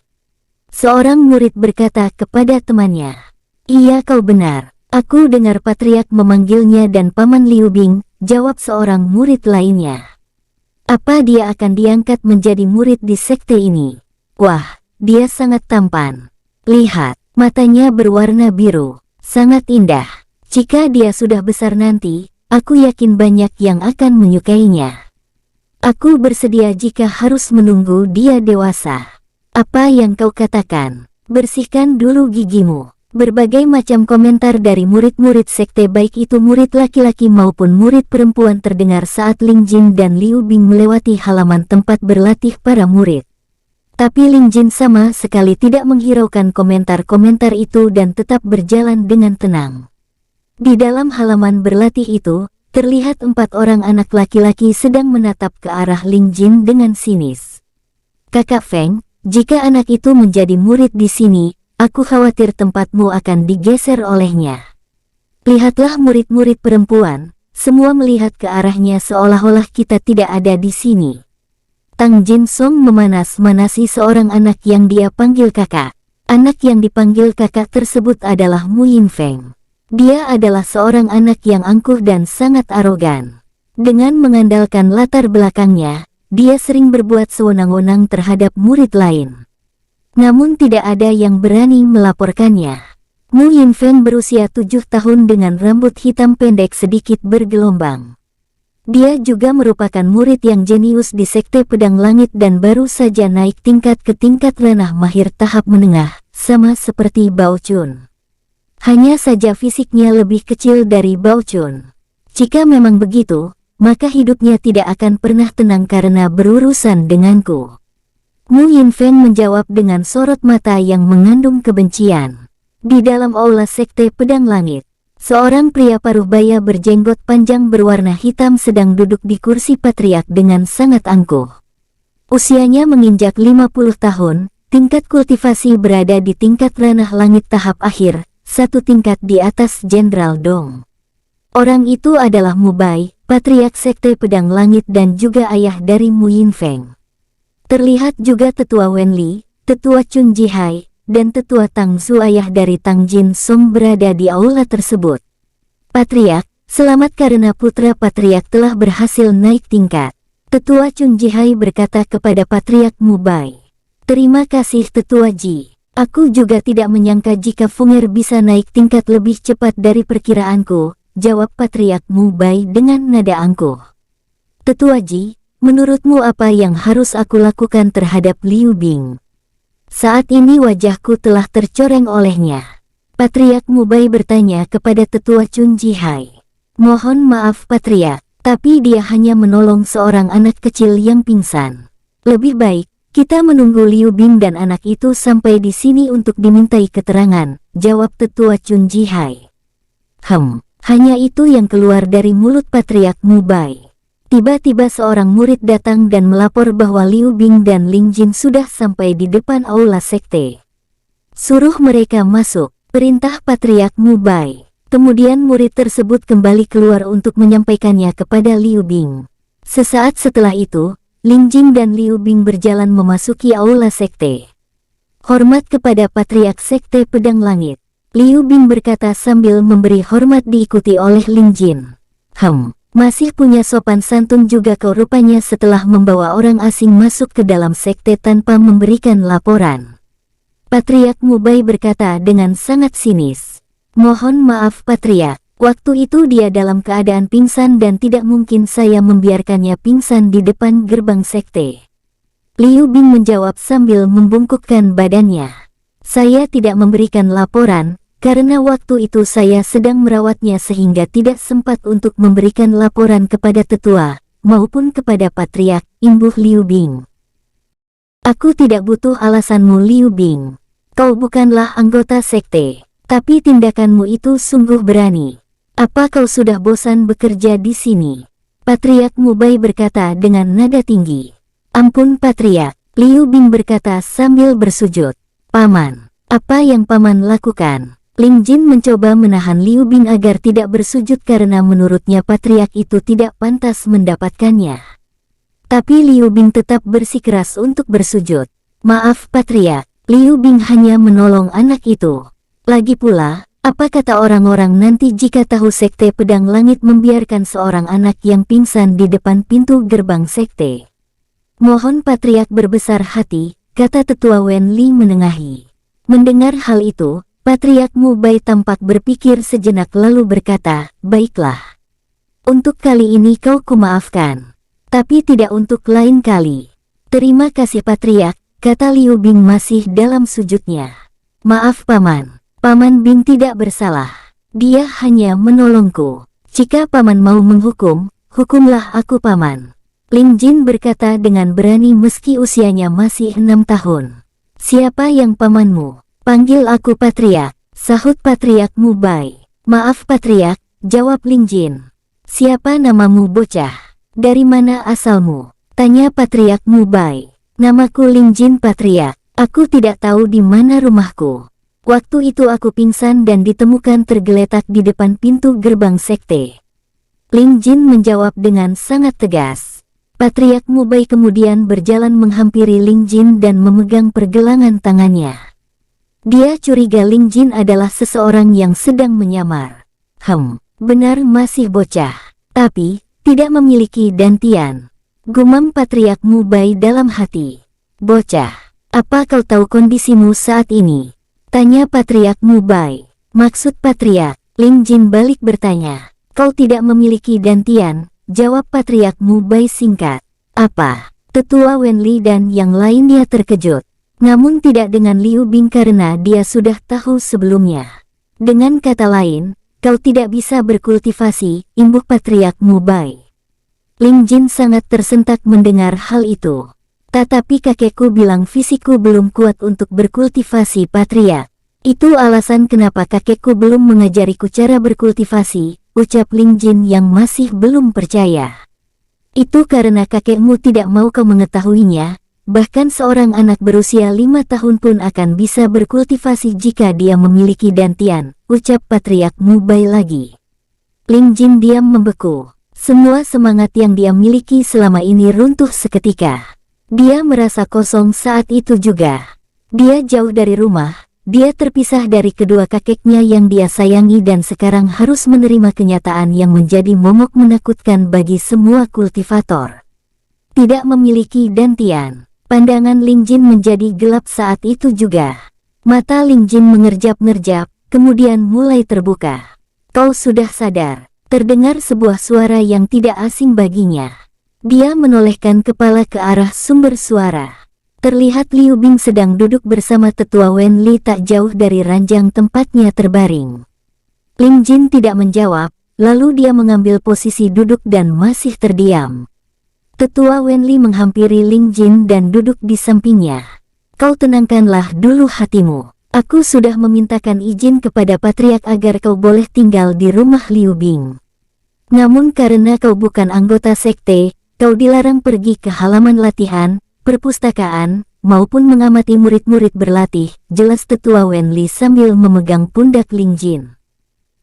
Seorang murid berkata kepada temannya. Iya kau benar, aku dengar Patriark memanggilnya dan Paman Liu Bing, jawab seorang murid lainnya. Apa dia akan diangkat menjadi murid di sekte ini? Wah, dia sangat tampan. Lihat, matanya berwarna biru, sangat indah. Jika dia sudah besar nanti, aku yakin banyak yang akan menyukainya. Aku bersedia jika harus menunggu dia dewasa. Apa yang kau katakan? Bersihkan dulu gigimu. Berbagai macam komentar dari murid-murid sekte baik itu murid laki-laki maupun murid perempuan terdengar saat Ling Jin dan Liu Bing melewati halaman tempat berlatih para murid. Tapi Ling Jin sama sekali tidak menghiraukan komentar-komentar itu dan tetap berjalan dengan tenang. Di dalam halaman berlatih itu, terlihat 4 orang anak laki-laki sedang menatap ke arah Ling Jin dengan sinis. Kakak Feng, jika anak itu menjadi murid di sini, aku khawatir tempatmu akan digeser olehnya. Lihatlah murid-murid perempuan, semua melihat ke arahnya seolah-olah kita tidak ada di sini. Tang Jin Song memanas-manasi seorang anak yang dia panggil kakak. Anak yang dipanggil kakak tersebut adalah Mu Yin Feng. Dia adalah seorang anak yang angkuh dan sangat arogan. Dengan mengandalkan latar belakangnya, dia sering berbuat sewenang-wenang terhadap murid lain. Namun tidak ada yang berani melaporkannya. Mu Yin Feng berusia 7 tahun dengan rambut hitam pendek sedikit bergelombang. Dia juga merupakan murid yang jenius di Sekte Pedang Langit dan baru saja naik tingkat ke tingkat ranah mahir tahap menengah, sama seperti Bao Chun. Hanya saja fisiknya lebih kecil dari Bao Chun. Jika memang begitu, maka hidupnya tidak akan pernah tenang karena berurusan denganku. Mu Yin Feng menjawab dengan sorot mata yang mengandung kebencian. Di dalam aula Sekte Pedang Langit, seorang pria paruh baya berjenggot panjang berwarna hitam sedang duduk di kursi patriark dengan sangat angkuh. Usianya menginjak 50 tahun, tingkat kultivasi berada di tingkat ranah langit tahap akhir, 1 tingkat di atas Jenderal Dong. Orang itu adalah Mu Bai, patriark Sekte Pedang Langit dan juga ayah dari Mu Yin Feng. Terlihat juga tetua Wen Li, tetua Chun Jihai, dan tetua Tang Zu ayah dari Tang Jin Song berada di aula tersebut. Patriark, selamat karena putra patriark telah berhasil naik tingkat. Tetua Chun Jihai berkata kepada Patriark Mu Bai. Terima kasih Tetua Ji. Aku juga tidak menyangka jika Funger bisa naik tingkat lebih cepat dari perkiraanku, jawab Patriark Mu Bai dengan nada angkuh. Tetua Ji, menurutmu apa yang harus aku lakukan terhadap Liu Bing? Saat ini wajahku telah tercoreng olehnya. Patriark Mu Bai bertanya kepada Tetua Chun Jihai. Mohon maaf Patriark, tapi dia hanya menolong seorang anak kecil yang pingsan. Lebih baik, kita menunggu Liu Bing dan anak itu sampai di sini untuk dimintai keterangan, jawab Tetua Chun Jihai. Hanya itu yang keluar dari mulut Patriark Mu Bai. Tiba-tiba seorang murid datang dan melapor bahwa Liu Bing dan Ling Jin sudah sampai di depan aula sekte. Suruh mereka masuk, perintah Patriark Mu Bai. Kemudian murid tersebut kembali keluar untuk menyampaikannya kepada Liu Bing. Sesaat setelah itu, Ling Jin dan Liu Bing berjalan memasuki aula sekte. Hormat kepada Patriark Sekte Pedang Langit. Liu Bing berkata sambil memberi hormat diikuti oleh Ling Jin. Masih punya sopan santun juga kau rupanya setelah membawa orang asing masuk ke dalam sekte tanpa memberikan laporan. Patriark Mubai berkata dengan sangat sinis. Mohon maaf Patriark, waktu itu dia dalam keadaan pingsan dan tidak mungkin saya membiarkannya pingsan di depan gerbang sekte. Liu Bing menjawab sambil membungkukkan badannya. Saya tidak memberikan laporan, karena waktu itu saya sedang merawatnya sehingga tidak sempat untuk memberikan laporan kepada tetua, maupun kepada Patriark, imbuh Liu Bing. Aku tidak butuh alasanmu Liu Bing. Kau bukanlah anggota sekte, tapi tindakanmu itu sungguh berani. Apa kau sudah bosan bekerja di sini? Patriark Mubai berkata dengan nada tinggi. Ampun Patriark, Liu Bing berkata sambil bersujud. Paman, apa yang paman lakukan? Ling Jin mencoba menahan Liu Bing agar tidak bersujud karena menurutnya Patriark itu tidak pantas mendapatkannya. Tapi Liu Bing tetap bersikeras untuk bersujud. Maaf Patriark, Liu Bing hanya menolong anak itu. Lagi pula, apa kata orang-orang nanti jika tahu sekte pedang langit membiarkan seorang anak yang pingsan di depan pintu gerbang sekte? Mohon Patriark berbesar hati, kata tetua Wen Li menengahi. Mendengar hal itu, Patriark Mubai tampak berpikir sejenak lalu berkata, baiklah. Untuk kali ini kau kumaafkan. Tapi tidak untuk lain kali. Terima kasih Patriark, kata Liu Bing masih dalam sujudnya. Maaf Paman, Paman Bing tidak bersalah. Dia hanya menolongku. Jika Paman mau menghukum, hukumlah aku Paman. Ling Jin berkata dengan berani meski usianya masih 6 tahun. Siapa yang pamanmu? Panggil aku Patriark, sahut Patriark Mubai. Maaf Patriark, jawab Ling Jin. Siapa namamu bocah? Dari mana asalmu? Tanya Patriark Mubai. Namaku Ling Jin Patriark, aku tidak tahu di mana rumahku. Waktu itu aku pingsan dan ditemukan tergeletak di depan pintu gerbang sekte. Ling Jin menjawab dengan sangat tegas. Patriark Mubai kemudian berjalan menghampiri Ling Jin dan memegang pergelangan tangannya. Dia curiga Ling Jin adalah seseorang yang sedang menyamar. Benar masih bocah, tapi tidak memiliki dantian. Gumam Patriark Mubai dalam hati. Bocah, apa kau tahu kondisimu saat ini? Tanya Patriark Mubai. Maksud Patriark, Ling Jin balik bertanya. Kau tidak memiliki dantian, jawab Patriark Mubai singkat. Apa? Tetua Wen Li dan yang lainnya terkejut. Namun tidak dengan Liu Bing karena dia sudah tahu sebelumnya. Dengan kata lain, kau tidak bisa berkultivasi, imbuh Patriark Mubai. Ling Jin sangat tersentak mendengar hal itu. Tetapi kakekku bilang fisikku belum kuat untuk berkultivasi Patriark. Itu alasan kenapa kakekku belum mengajariku cara berkultivasi, ucap Ling Jin yang masih belum percaya. Itu karena kakekmu tidak mau kau mengetahuinya. Bahkan seorang anak berusia 5 tahun pun akan bisa berkultivasi jika dia memiliki dantian, ucap Patriark Mubai lagi. Ling Jin diam membeku. Semua semangat yang dia miliki selama ini runtuh seketika. Dia merasa kosong saat itu juga. Dia jauh dari rumah, dia terpisah dari kedua kakeknya yang dia sayangi dan sekarang harus menerima kenyataan yang menjadi momok menakutkan bagi semua kultivator. Tidak memiliki dantian. Pandangan Ling Jin menjadi gelap saat itu juga. Mata Ling Jin mengerjap-ngerjap, kemudian mulai terbuka. Kau sudah sadar, terdengar sebuah suara yang tidak asing baginya. Dia menolehkan kepala ke arah sumber suara. Terlihat Liu Bing sedang duduk bersama tetua Wen Li tak jauh dari ranjang tempatnya terbaring. Ling Jin tidak menjawab, lalu dia mengambil posisi duduk dan masih terdiam. Tetua Wen Li menghampiri Ling Jin dan duduk di sampingnya. Kau tenangkanlah dulu hatimu. Aku sudah memintakan izin kepada Patriark agar kau boleh tinggal di rumah Liu Bing. Namun karena kau bukan anggota sekte, kau dilarang pergi ke halaman latihan, perpustakaan, maupun mengamati murid-murid berlatih, jelas tetua Wen Li sambil memegang pundak Ling Jin.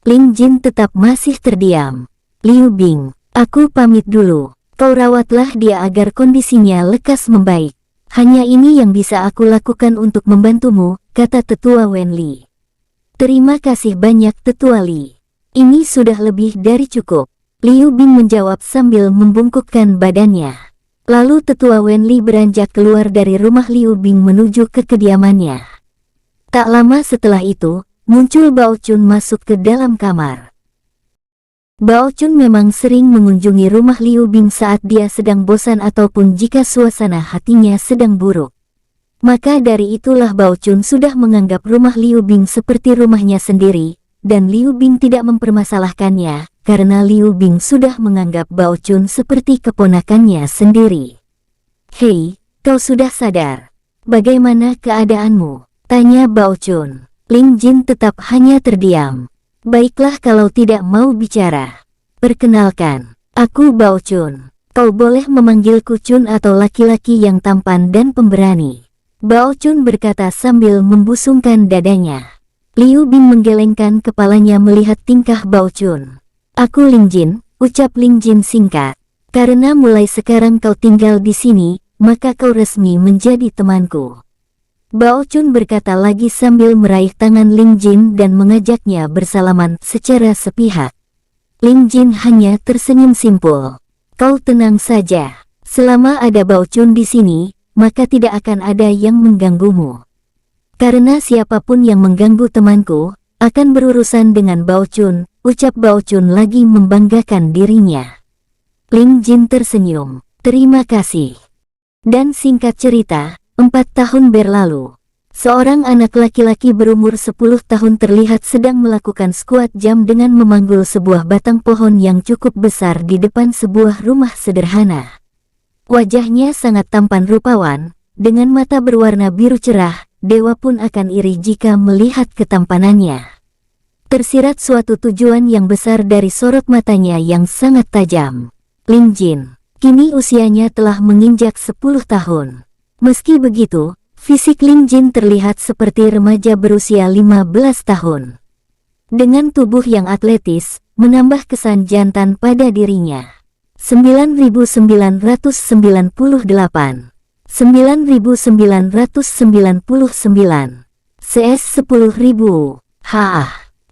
Ling Jin tetap masih terdiam. Liu Bing, aku pamit dulu. Kau rawatlah dia agar kondisinya lekas membaik. Hanya ini yang bisa aku lakukan untuk membantumu, kata tetua Wen Li. Terima kasih banyak Tetua Li. Ini sudah lebih dari cukup. Liu Bing menjawab sambil membungkukkan badannya. Lalu Tetua Wen Li beranjak keluar dari rumah Liu Bing menuju ke kediamannya. Tak lama setelah itu, muncul Bao Chun masuk ke dalam kamar. Bao Chun memang sering mengunjungi rumah Liu Bing saat dia sedang bosan ataupun jika suasana hatinya sedang buruk. Maka dari itulah Bao Chun sudah menganggap rumah Liu Bing seperti rumahnya sendiri, dan Liu Bing tidak mempermasalahkannya, karena Liu Bing sudah menganggap Bao Chun seperti keponakannya sendiri. "Hei, kau sudah sadar? Bagaimana keadaanmu?" tanya Bao Chun. Ling Jin tetap hanya terdiam. "Baiklah kalau tidak mau bicara. Perkenalkan, aku Bao Chun. Kau boleh memanggilku Chun atau laki-laki yang tampan dan pemberani." Bao Chun berkata sambil membusungkan dadanya. Liu Bing menggelengkan kepalanya melihat tingkah Bao Chun. "Aku Ling Jin," ucap Ling Jin singkat. "Karena mulai sekarang kau tinggal di sini, maka kau resmi menjadi temanku." Bao Chun berkata lagi sambil meraih tangan Ling Jin dan mengajaknya bersalaman secara sepihak. Ling Jin hanya tersenyum simpul. "Kau tenang saja. Selama ada Bao Chun di sini, maka tidak akan ada yang mengganggumu. Karena siapapun yang mengganggu temanku, akan berurusan dengan Bao Chun," ucap Bao Chun lagi membanggakan dirinya. Ling Jin tersenyum. "Terima kasih." Dan singkat cerita, 4 tahun berlalu. Seorang anak laki-laki berumur 10 tahun terlihat sedang melakukan squat jam dengan memanggul sebuah batang pohon yang cukup besar di depan sebuah rumah sederhana. Wajahnya sangat tampan rupawan, dengan mata berwarna biru cerah, dewa pun akan iri jika melihat ketampanannya. Tersirat suatu tujuan yang besar dari sorot matanya yang sangat tajam. Ling Jin, kini usianya telah menginjak 10 tahun. Meski begitu, fisik Ling Jin terlihat seperti remaja berusia 15 tahun. Dengan tubuh yang atletis, menambah kesan jantan pada dirinya. 9.998, 9.999, CS 10.000.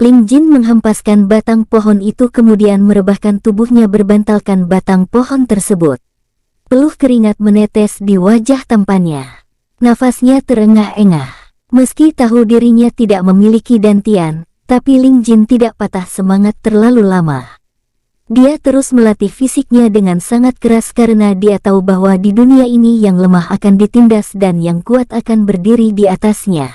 Ling Jin menghempaskan batang pohon itu kemudian merebahkan tubuhnya berbantalkan batang pohon tersebut. Peluh keringat menetes di wajah tampannya. Nafasnya terengah-engah. Meski tahu dirinya tidak memiliki dantian, tapi Ling Jin tidak patah semangat terlalu lama. Dia terus melatih fisiknya dengan sangat keras karena dia tahu bahwa di dunia ini yang lemah akan ditindas dan yang kuat akan berdiri di atasnya.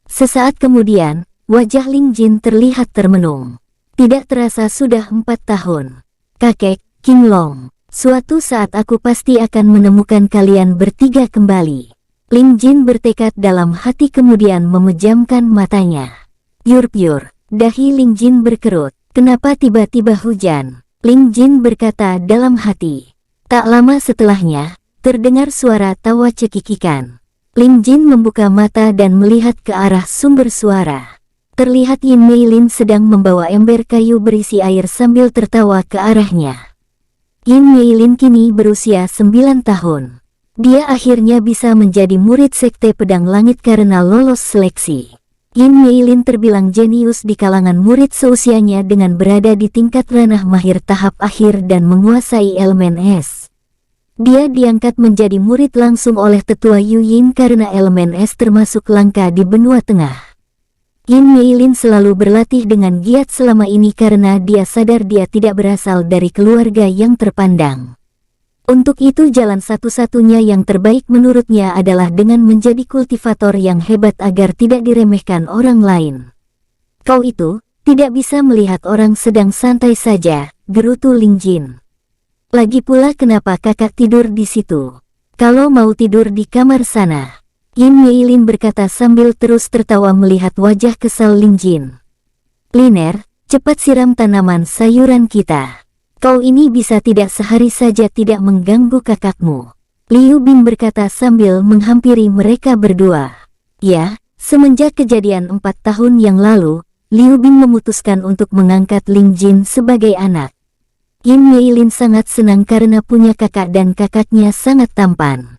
Sesaat kemudian, wajah Ling Jin terlihat termenung. Tidak terasa sudah 4 tahun. "Kakek, King Long, suatu saat aku pasti akan menemukan kalian bertiga kembali." Ling Jin bertekad dalam hati kemudian memejamkan matanya. Yur-yur, dahi Ling Jin berkerut. "Kenapa tiba-tiba hujan?" Ling Jin berkata dalam hati. Tak lama setelahnya, terdengar suara tawa cekikikan. Ling Jin membuka mata dan melihat ke arah sumber suara. Terlihat Yin Meilin sedang membawa ember kayu berisi air sambil tertawa ke arahnya. Yin Meilin kini berusia 9 tahun. Dia akhirnya bisa menjadi murid Sekte Pedang Langit karena lolos seleksi. Yin Meilin terbilang jenius di kalangan murid seusianya dengan berada di tingkat ranah mahir tahap akhir dan menguasai elemen es. Dia diangkat menjadi murid langsung oleh Tetua Yu Yin karena elemen es termasuk langka di benua tengah. Yin Meilin selalu berlatih dengan giat selama ini karena dia sadar dia tidak berasal dari keluarga yang terpandang. Untuk itu jalan satu-satunya yang terbaik menurutnya adalah dengan menjadi kultivator yang hebat agar tidak diremehkan orang lain. "Kau itu, tidak bisa melihat orang sedang santai saja," gerutu Ling Jin. "Lagi pula kenapa kakak tidur di situ? Kalau mau tidur di kamar sana." Yin Meilin berkata sambil terus tertawa melihat wajah kesal Ling Jin. "Liner, cepat siram tanaman sayuran kita. Kau ini bisa tidak sehari saja tidak mengganggu kakakmu." Liu Bing berkata sambil menghampiri mereka berdua. Ya, semenjak kejadian 4 tahun yang lalu, Liu Bing memutuskan untuk mengangkat Ling Jin sebagai anak. Yin Meilin sangat senang karena punya kakak dan kakaknya sangat tampan.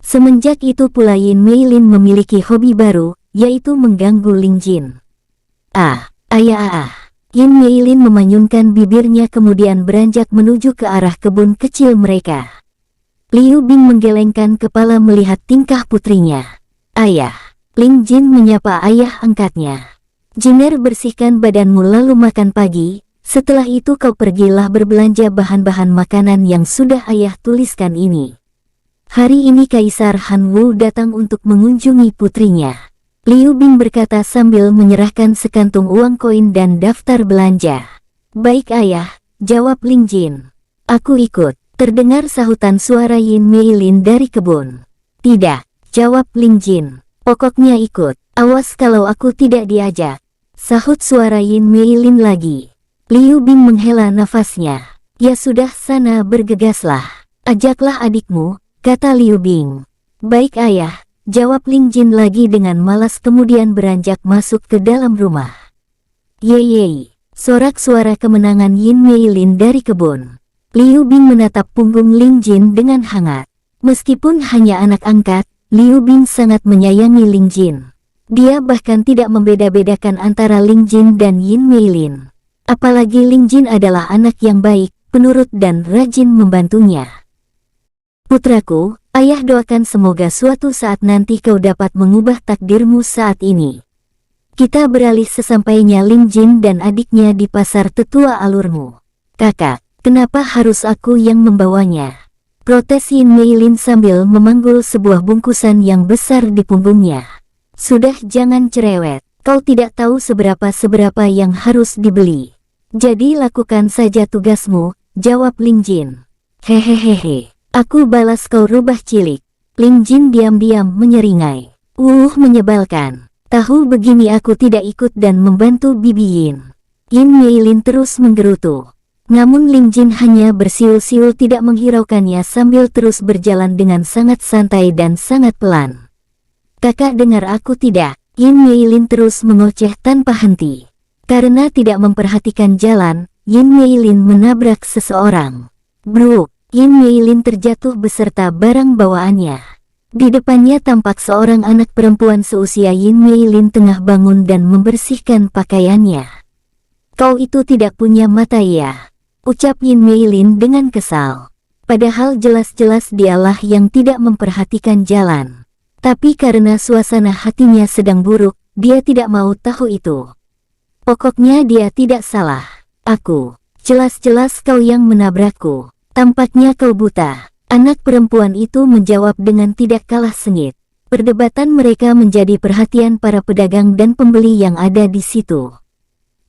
Semenjak itu pula Yin Meilin memiliki hobi baru, yaitu mengganggu Ling Jin. Ayah. Yin Meilin memanyunkan bibirnya kemudian beranjak menuju ke arah kebun kecil mereka. Liu Bing menggelengkan kepala melihat tingkah putrinya. Ayah. Ling Jin menyapa ayah angkatnya. Jiner, bersihkan badanmu lalu makan pagi, setelah itu kau pergilah berbelanja bahan-bahan makanan yang sudah ayah tuliskan ini. Hari ini Kaisar Han Wu datang untuk mengunjungi putrinya. Liu Bing berkata sambil menyerahkan sekantung uang koin dan daftar belanja. Baik ayah, jawab Ling Jin. Aku ikut, terdengar sahutan suara Yin Meilin dari kebun. Tidak, jawab Ling Jin. Pokoknya ikut, awas kalau aku tidak diajak. Sahut suara Yin Meilin lagi. Liu Bing menghela nafasnya. Ya sudah, sana bergegaslah. Ajaklah adikmu, kata Liu Bing. Baik ayah, jawab Ling Jin lagi dengan malas kemudian beranjak masuk ke dalam rumah. Yeay, sorak suara kemenangan Yin Meilin dari kebun. Liu Bing menatap punggung Ling Jin dengan hangat. Meskipun hanya anak angkat, Liu Bing sangat menyayangi Ling Jin. Dia bahkan tidak membeda-bedakan antara Ling Jin dan Yin Meilin. Apalagi Ling Jin adalah anak yang baik, penurut dan rajin membantunya. Putraku, ayah doakan semoga suatu saat nanti kau dapat mengubah takdirmu saat ini. Kita beralih sesampainya Ling Jin dan adiknya di pasar tetua alurmu. Kakak, kenapa harus aku yang membawanya? Protes Yin Meilin sambil memanggul sebuah bungkusan yang besar di punggungnya. Sudah, jangan cerewet, kau tidak tahu seberapa yang harus dibeli. Jadi lakukan saja tugasmu, jawab Ling Jin. Hehehehe. Aku balas kau rubah cilik. Ling Jin diam-diam menyeringai. Menyebalkan. Tahu begini aku tidak ikut dan membantu Bibi Yin. Yin Meilin terus menggerutu. Namun Ling Jin hanya bersiul-siul tidak menghiraukannya sambil terus berjalan dengan sangat santai dan sangat pelan. Kakak dengar aku tidak? Yin Meilin terus mengoceh tanpa henti. Karena tidak memperhatikan jalan, Yin Meilin menabrak seseorang. Bruk! Yin Meilin terjatuh beserta barang bawaannya. Di depannya tampak seorang anak perempuan seusia Yin Meilin tengah bangun dan membersihkan pakaiannya. Kau itu tidak punya mata ya? Ucap Yin Meilin dengan kesal. Padahal jelas-jelas dialah yang tidak memperhatikan jalan. Tapi karena suasana hatinya sedang buruk, dia tidak mau tahu itu. Pokoknya dia tidak salah. Aku. Jelas-jelas kau yang menabrakku. Tampaknya kau buta. Anak perempuan itu menjawab dengan tidak kalah sengit. Perdebatan mereka menjadi perhatian para pedagang dan pembeli yang ada di situ.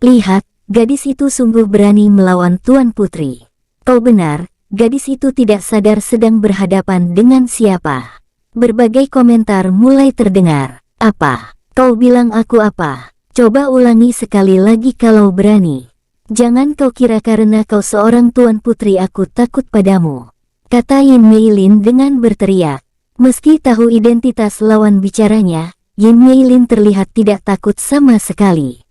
Lihat, gadis itu sungguh berani melawan Tuan Putri. Kau benar, gadis itu tidak sadar sedang berhadapan dengan siapa. Berbagai komentar mulai terdengar. Apa? Kau bilang aku apa? Coba ulangi sekali lagi kalau berani. Jangan kau kira karena kau seorang Tuan Putri aku takut padamu, kata Yin Meilin dengan berteriak. Meski tahu identitas lawan bicaranya, Yin Meilin terlihat tidak takut sama sekali.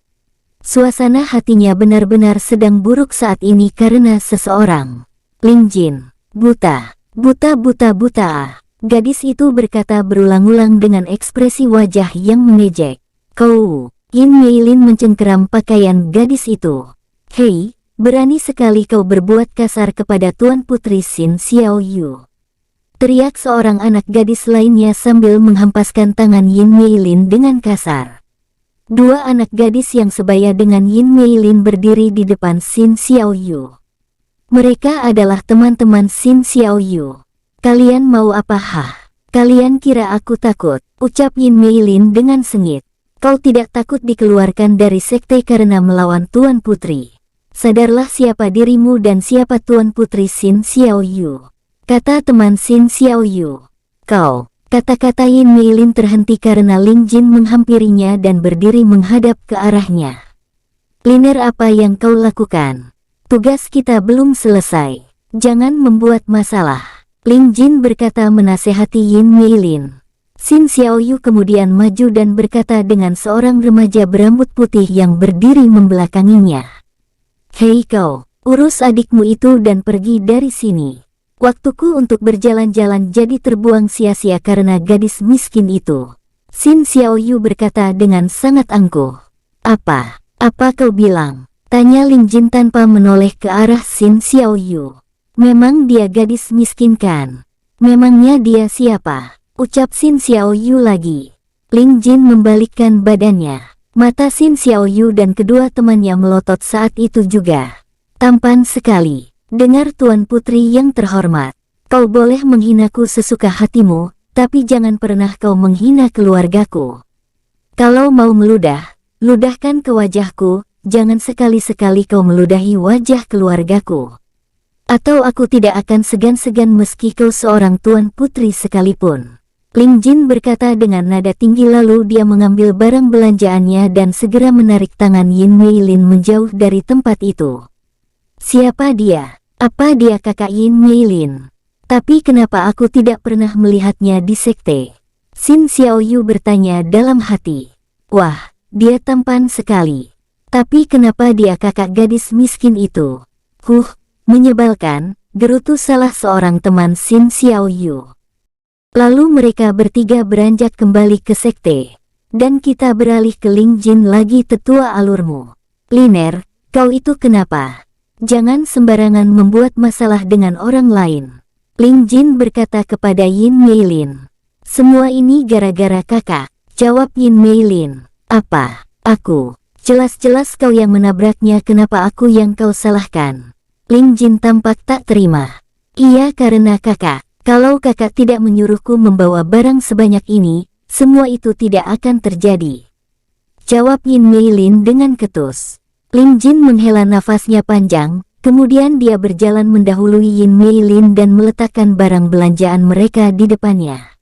Suasana hatinya benar-benar sedang buruk saat ini karena seseorang. Ling Jin, buta. Gadis itu berkata berulang-ulang dengan ekspresi wajah yang mengejek. Kau, Yin Meilin mencengkeram pakaian gadis itu. Hei, berani sekali kau berbuat kasar kepada Tuan Putri Xin Xiaoyu. Teriak seorang anak gadis lainnya sambil menghempaskan tangan Yin Meilin dengan kasar. Dua anak gadis yang sebaya dengan Yin Meilin berdiri di depan Xin Xiaoyu. Mereka adalah teman-teman Xin Xiaoyu. Kalian mau apa? Kalian kira aku takut? Ucap Yin Meilin dengan sengit. Kau tidak takut dikeluarkan dari sekte karena melawan Tuan Putri. Sadarlah siapa dirimu dan siapa Tuan Putri Xin Xiaoyu, kata teman Xin Xiaoyu. Kau, kata-kata Yin Meilin terhenti karena Ling Jin menghampirinya dan berdiri menghadap ke arahnya. Liner, apa yang kau lakukan? Tugas kita belum selesai. Jangan membuat masalah. Ling Jin berkata menasehati Yin Meilin. Xin Xiaoyu kemudian maju dan berkata dengan seorang remaja berambut putih yang berdiri membelakanginya. Hei kau, urus adikmu itu dan pergi dari sini. Waktuku untuk berjalan-jalan jadi terbuang sia-sia karena gadis miskin itu. Xin Xiaoyu berkata dengan sangat angkuh. Apa? Apa kau bilang? Tanya Ling Jin tanpa menoleh ke arah Xin Xiaoyu. Memang dia gadis miskin kan? Memangnya dia siapa? Ucap Xin Xiaoyu lagi. Ling Jin membalikkan badannya. Mata Xin Xiaoyu dan kedua temannya melotot saat itu juga. Tampan sekali. Dengar Tuan Putri yang terhormat. Kau boleh menghinaku sesuka hatimu, tapi jangan pernah kau menghina keluargaku. Kalau mau meludah, ludahkan ke wajahku, jangan sekali-sekali kau meludahi wajah keluargaku. Atau aku tidak akan segan-segan meski kau seorang Tuan Putri sekalipun. Ling Jin berkata dengan nada tinggi lalu dia mengambil barang belanjaannya dan segera menarik tangan Yin Meilin menjauh dari tempat itu. Siapa dia? Apa dia kakak Yin Meilin? Tapi kenapa aku tidak pernah melihatnya di sekte? Xin Xiaoyu bertanya dalam hati. Wah, dia tampan sekali. Tapi kenapa dia kakak gadis miskin itu? Menyebalkan, gerutu salah seorang teman Xin Xiaoyu. Lalu mereka bertiga beranjak kembali ke sekte. Dan kita beralih ke Ling Jin lagi tetua alurmu. Liner, kau itu kenapa? Jangan sembarangan membuat masalah dengan orang lain. Ling Jin berkata kepada Yin Meilin. Semua ini gara-gara kakak, jawab Yin Meilin. Apa? Aku? Jelas-jelas kau yang menabraknya, kenapa aku yang kau salahkan? Ling Jin tampak tak terima. Iya karena kakak, kalau kakak tidak menyuruhku membawa barang sebanyak ini, semua itu tidak akan terjadi. Jawab Yin Meilin dengan ketus. Ling Jin menghela nafasnya panjang, kemudian dia berjalan mendahului Yin Meilin dan meletakkan barang belanjaan mereka di depannya.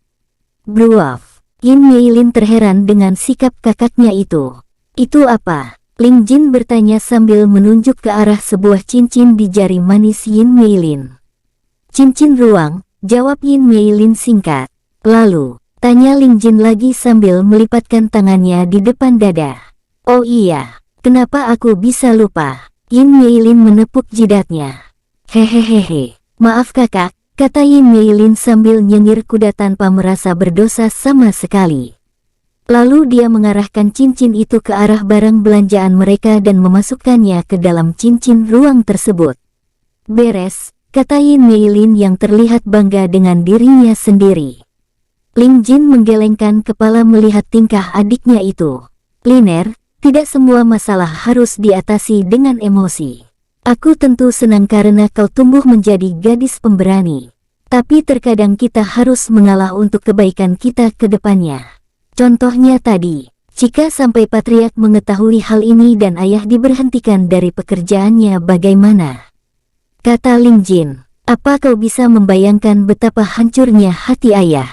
Bruaf. Yin Meilin terheran dengan sikap kakaknya itu. Itu apa? Ling Jin bertanya sambil menunjuk ke arah sebuah cincin di jari manis Yin Meilin. Cincin ruang, jawab Yin Meilin singkat. Lalu, tanya Ling Jin lagi sambil melipatkan tangannya di depan dada. Oh iya, kenapa aku bisa lupa? Yin Meilin menepuk jidatnya. Hehehehe, maaf kakak, kata Yin Meilin sambil nyengir kuda tanpa merasa berdosa sama sekali. Lalu dia mengarahkan cincin itu ke arah barang belanjaan mereka dan memasukkannya ke dalam cincin ruang tersebut. Beres, kata Yin Meilin yang terlihat bangga dengan dirinya sendiri. Ling Jin menggelengkan kepala melihat tingkah adiknya itu. Liner, tidak semua masalah harus diatasi dengan emosi. Aku tentu senang karena kau tumbuh menjadi gadis pemberani. Tapi terkadang kita harus mengalah untuk kebaikan kita ke depannya. Contohnya tadi, jika sampai Patriark mengetahui hal ini dan ayah diberhentikan dari pekerjaannya bagaimana? Kata Ling Jin, apa kau bisa membayangkan betapa hancurnya hati ayah?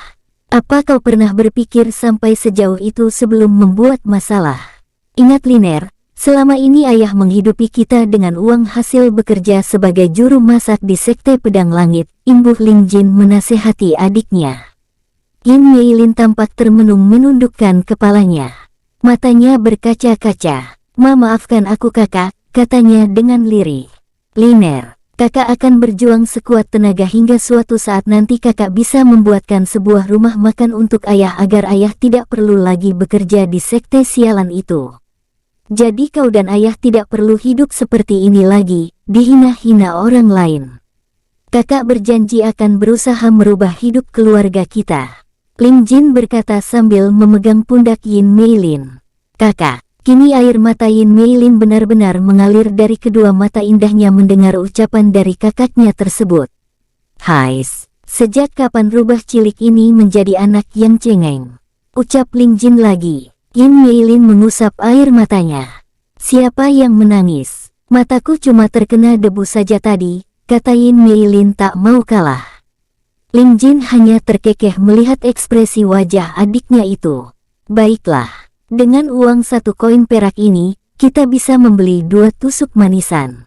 Apa kau pernah berpikir sampai sejauh itu sebelum membuat masalah? Ingat Liner, selama ini ayah menghidupi kita dengan uang hasil bekerja sebagai juru masak di Sekte Pedang Langit, imbuh Ling Jin menasehati adiknya. Yin Meilin tampak termenung menundukkan kepalanya. Matanya berkaca-kaca. Maafkan aku kakak, katanya dengan lirih. Liner, kakak akan berjuang sekuat tenaga hingga suatu saat nanti kakak bisa membuatkan sebuah rumah makan untuk ayah agar ayah tidak perlu lagi bekerja di sekte sialan itu. Jadi kau dan ayah tidak perlu hidup seperti ini lagi, dihina-hina orang lain. Kakak berjanji akan berusaha merubah hidup keluarga kita. Ling Jin berkata sambil memegang pundak Yin Meilin. Kakak, kini air mata Yin Meilin benar-benar mengalir dari kedua mata indahnya mendengar ucapan dari kakaknya tersebut. Hais, sejak kapan rubah cilik ini menjadi anak yang cengeng? Ucap Ling Jin lagi. Yin Meilin mengusap air matanya. Siapa yang menangis? Mataku cuma terkena debu saja tadi, kata Yin Meilin tak mau kalah. Ling Jin hanya terkekeh melihat ekspresi wajah adiknya itu. Baiklah, dengan uang 1 koin perak ini, kita bisa membeli 2 tusuk manisan.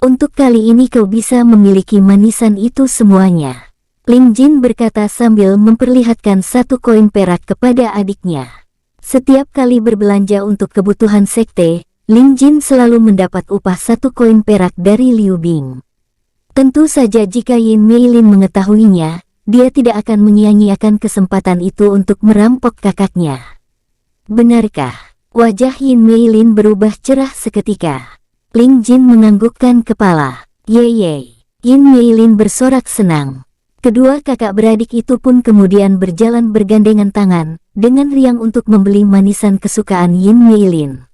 Untuk kali ini kau bisa memiliki manisan itu semuanya. Ling Jin berkata sambil memperlihatkan 1 koin perak kepada adiknya. Setiap kali berbelanja untuk kebutuhan sekte, Ling Jin selalu mendapat upah 1 koin perak dari Liu Bing. Tentu saja jika Yin Meilin mengetahuinya, dia tidak akan menyia-nyiakan kesempatan itu untuk merampok kakaknya. Benarkah? Wajah Yin Meilin berubah cerah seketika. Ling Jin menganggukkan kepala. Ye. Yin Meilin bersorak senang. Kedua kakak beradik itu pun kemudian berjalan bergandengan tangan, dengan riang untuk membeli manisan kesukaan Yin Meilin.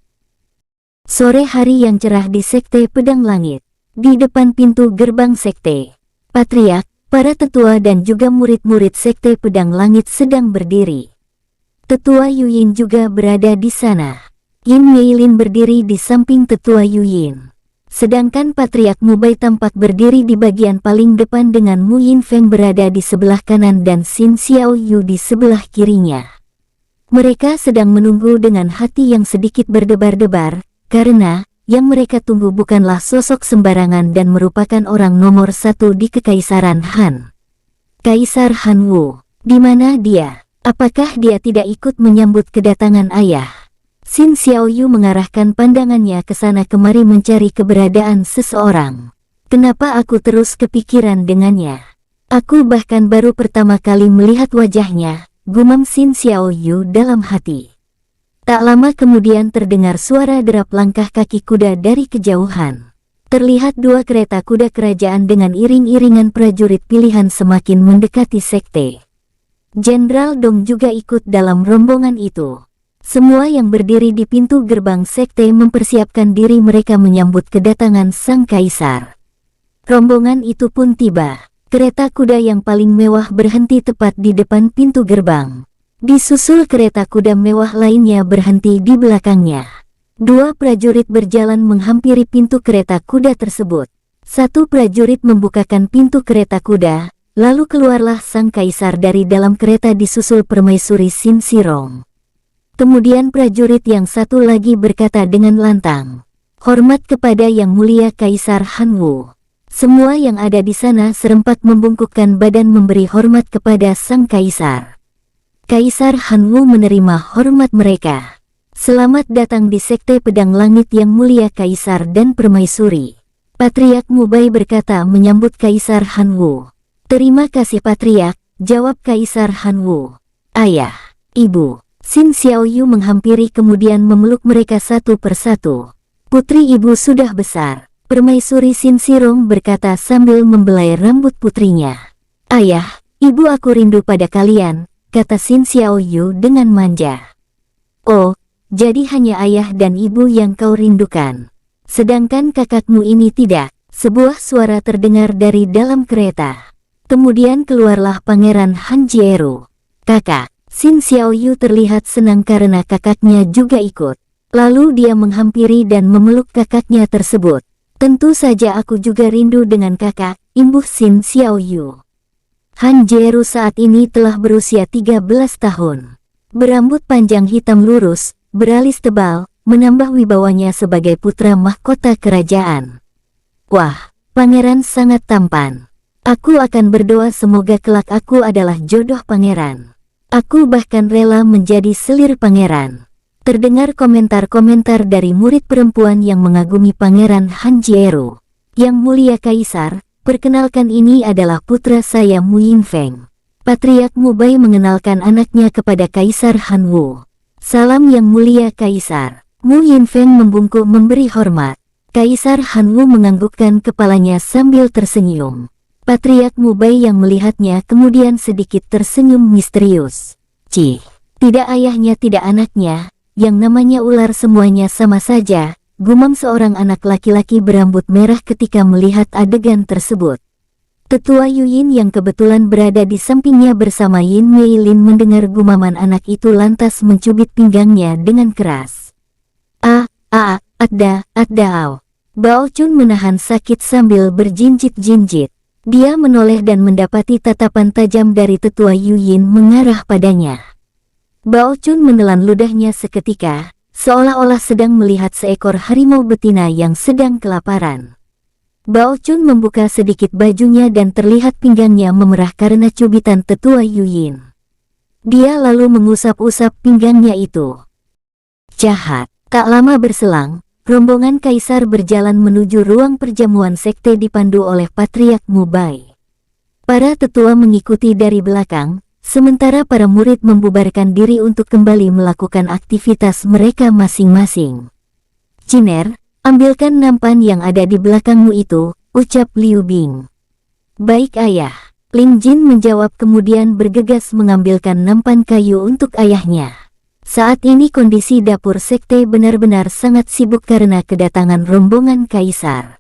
Sore hari yang cerah di Sekte Pedang Langit. Di depan pintu gerbang Sekte, Patriark, para tetua dan juga murid-murid Sekte Pedang Langit sedang berdiri. Tetua Yuyin juga berada di sana. Yin Meilin berdiri di samping Tetua Yuyin. Sedangkan Patriark Mubai tampak berdiri di bagian paling depan dengan Mu Yinfeng berada di sebelah kanan dan Xin Xiaoyu di sebelah kirinya. Mereka sedang menunggu dengan hati yang sedikit berdebar-debar, karena yang mereka tunggu bukanlah sosok sembarangan dan merupakan orang nomor satu di Kekaisaran Han. Kaisar Han Wu. Di mana dia? Apakah dia tidak ikut menyambut kedatangan ayah? Xin Xiaoyu mengarahkan pandangannya ke sana kemari mencari keberadaan seseorang. Kenapa aku terus kepikiran dengannya? Aku bahkan baru pertama kali melihat wajahnya, gumam Xin Xiaoyu dalam hati. Tak lama kemudian terdengar suara derap langkah kaki kuda dari kejauhan. Terlihat dua kereta kuda kerajaan dengan iring-iringan prajurit pilihan semakin mendekati sekte. Jenderal Dong juga ikut dalam rombongan itu. Semua yang berdiri di pintu gerbang sekte mempersiapkan diri mereka menyambut kedatangan sang kaisar. Rombongan itu pun tiba. Kereta kuda yang paling mewah berhenti tepat di depan pintu gerbang. Disusul kereta kuda mewah lainnya berhenti di belakangnya. Dua prajurit berjalan menghampiri pintu kereta kuda tersebut. Satu prajurit membukakan pintu kereta kuda. Lalu keluarlah sang kaisar dari dalam kereta disusul permaisuri Xin Sirong. Kemudian prajurit yang satu lagi berkata dengan lantang, "Hormat kepada Yang Mulia Kaisar Han Wu." Semua yang ada di sana serempak membungkukkan badan memberi hormat kepada sang kaisar. Kaisar Han Wu menerima hormat mereka. "Selamat datang di Sekte Pedang Langit Yang Mulia Kaisar dan Permaisuri." Patriark Mubai berkata menyambut Kaisar Han Wu. "Terima kasih Patriark," jawab Kaisar Han Wu. "Ayah, Ibu." Xin Xiaoyu menghampiri kemudian memeluk mereka satu persatu. "Putri ibu sudah besar," Permaisuri Xin Sirong berkata sambil membelai rambut putrinya. "Ayah, ibu aku rindu pada kalian," kata Xin Xiaoyu dengan manja. "Oh, jadi hanya ayah dan ibu yang kau rindukan. Sedangkan kakakmu ini tidak." Sebuah suara terdengar dari dalam kereta. Kemudian keluarlah Pangeran Han Jieru. "Kakak." Xin Xiaoyu terlihat senang karena kakaknya juga ikut. Lalu dia menghampiri dan memeluk kakaknya tersebut. "Tentu saja aku juga rindu dengan kakak," imbuh Xin Xiaoyu. Han Jieru saat ini telah berusia 13 tahun. Berambut panjang hitam lurus, beralis tebal, menambah wibawanya sebagai putra mahkota kerajaan. "Wah, pangeran sangat tampan. Aku akan berdoa semoga kelak aku adalah jodoh pangeran. Aku bahkan rela menjadi selir pangeran." Terdengar komentar-komentar dari murid perempuan yang mengagumi Pangeran Han Jieru. "Yang Mulia Kaisar, perkenalkan ini adalah putra saya Mu Yinfeng." Patriark Mubai mengenalkan anaknya kepada Kaisar Han Wu. "Salam Yang Mulia Kaisar." Mu Yinfeng membungkuk memberi hormat. Kaisar Han Wu menganggukkan kepalanya sambil tersenyum. Patriark Mubai yang melihatnya kemudian sedikit tersenyum misterius. "Cih, tidak ayahnya tidak anaknya, yang namanya ular semuanya sama saja," gumam seorang anak laki-laki berambut merah ketika melihat adegan tersebut. Tetua Yuyin yang kebetulan berada di sampingnya bersama Yin Meilin mendengar gumaman anak itu lantas mencubit pinggangnya dengan keras. Adao. Bao Chun menahan sakit sambil berjinjit-jinjit. Dia menoleh dan mendapati tatapan tajam dari Tetua Yuyin mengarah padanya. Bao Chun menelan ludahnya seketika, seolah-olah sedang melihat seekor harimau betina yang sedang kelaparan. Bao Chun membuka sedikit bajunya dan terlihat pinggangnya memerah karena cubitan Tetua Yuyin. Dia lalu mengusap-usap pinggangnya itu. Jahat. Tak lama berselang, rombongan kaisar berjalan menuju ruang perjamuan sekte dipandu oleh Patriark Mubai. Para tetua mengikuti dari belakang, sementara para murid membubarkan diri untuk kembali melakukan aktivitas mereka masing-masing. "Ciner, ambilkan nampan yang ada di belakangmu itu," ucap Liu Bing. "Baik ayah." Ling Jin menjawab kemudian bergegas mengambilkan nampan kayu untuk ayahnya. Saat ini kondisi dapur sekte benar-benar sangat sibuk karena kedatangan rombongan kaisar.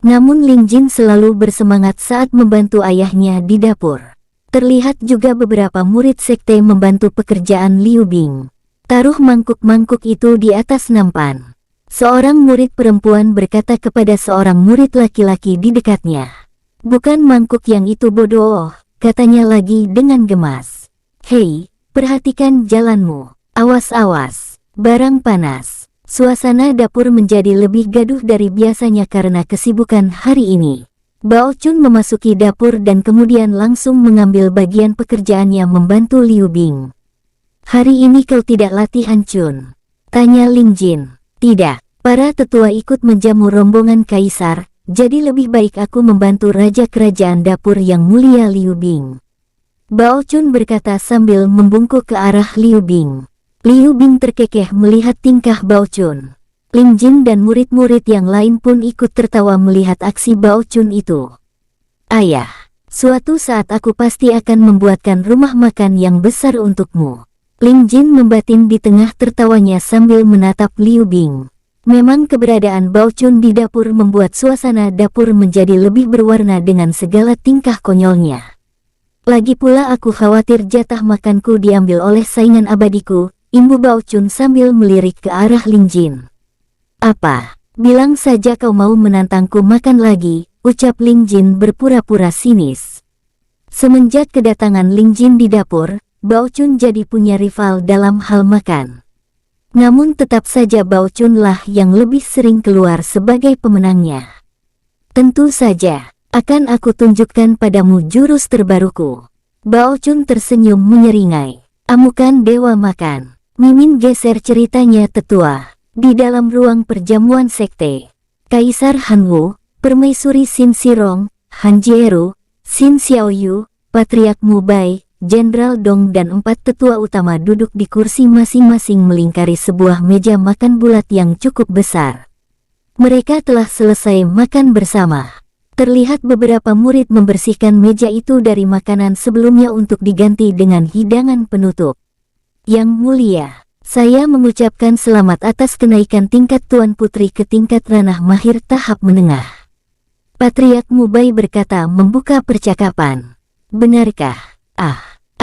Namun Ling Jin selalu bersemangat saat membantu ayahnya di dapur. Terlihat juga beberapa murid sekte membantu pekerjaan Liu Bing. "Taruh mangkuk-mangkuk itu di atas nampan." Seorang murid perempuan berkata kepada seorang murid laki-laki di dekatnya. "Bukan mangkuk yang itu bodoh," katanya lagi dengan gemas. "Hei, perhatikan jalanmu. Awas-awas, barang panas." Suasana dapur menjadi lebih gaduh dari biasanya karena kesibukan hari ini. Bao Chun memasuki dapur dan kemudian langsung mengambil bagian pekerjaannya membantu Liu Bing. "Hari ini kau tidak latihan, Chun?" tanya Ling Jin. "Tidak, para tetua ikut menjamu rombongan kaisar, jadi lebih baik aku membantu raja kerajaan dapur yang mulia Liu Bing." Bao Chun berkata sambil membungkuk ke arah Liu Bing. Liu Bing terkekeh melihat tingkah Bao Chun. Ling Jin dan murid-murid yang lain pun ikut tertawa melihat aksi Bao Chun itu. "Ayah, suatu saat aku pasti akan membuatkan rumah makan yang besar untukmu." Ling Jin membatin di tengah tertawanya sambil menatap Liu Bing. Memang keberadaan Bao Chun di dapur membuat suasana dapur menjadi lebih berwarna dengan segala tingkah konyolnya. "Lagi pula aku khawatir jatah makanku diambil oleh saingan abadiku," imbu Bao Chun sambil melirik ke arah Ling Jin. "Apa? Bilang saja kau mau menantangku makan lagi," ucap Ling Jin berpura-pura sinis. Semenjak kedatangan Ling Jin di dapur, Bao Chun jadi punya rival dalam hal makan. Namun tetap saja Bao Chun lah yang lebih sering keluar sebagai pemenangnya. "Tentu saja, akan aku tunjukkan padamu jurus terbaruku." Bao Chun tersenyum menyeringai. "Amukan dewa makan." Mimin geser ceritanya tetua. Di dalam ruang perjamuan sekte, Kaisar Han Wu, Permaisuri Xin Shirong, Han Jieru, Xin Xiaoyu, Patriark Mu Bai, Jenderal Dong dan 4 tetua utama duduk di kursi masing-masing melingkari sebuah meja makan bulat yang cukup besar. Mereka telah selesai makan bersama. Terlihat beberapa murid membersihkan meja itu dari makanan sebelumnya untuk diganti dengan hidangan penutup. "Yang mulia, saya mengucapkan selamat atas kenaikan tingkat Tuan Putri ke tingkat ranah mahir tahap menengah." Patriark Mu Bai berkata membuka percakapan. "Benarkah?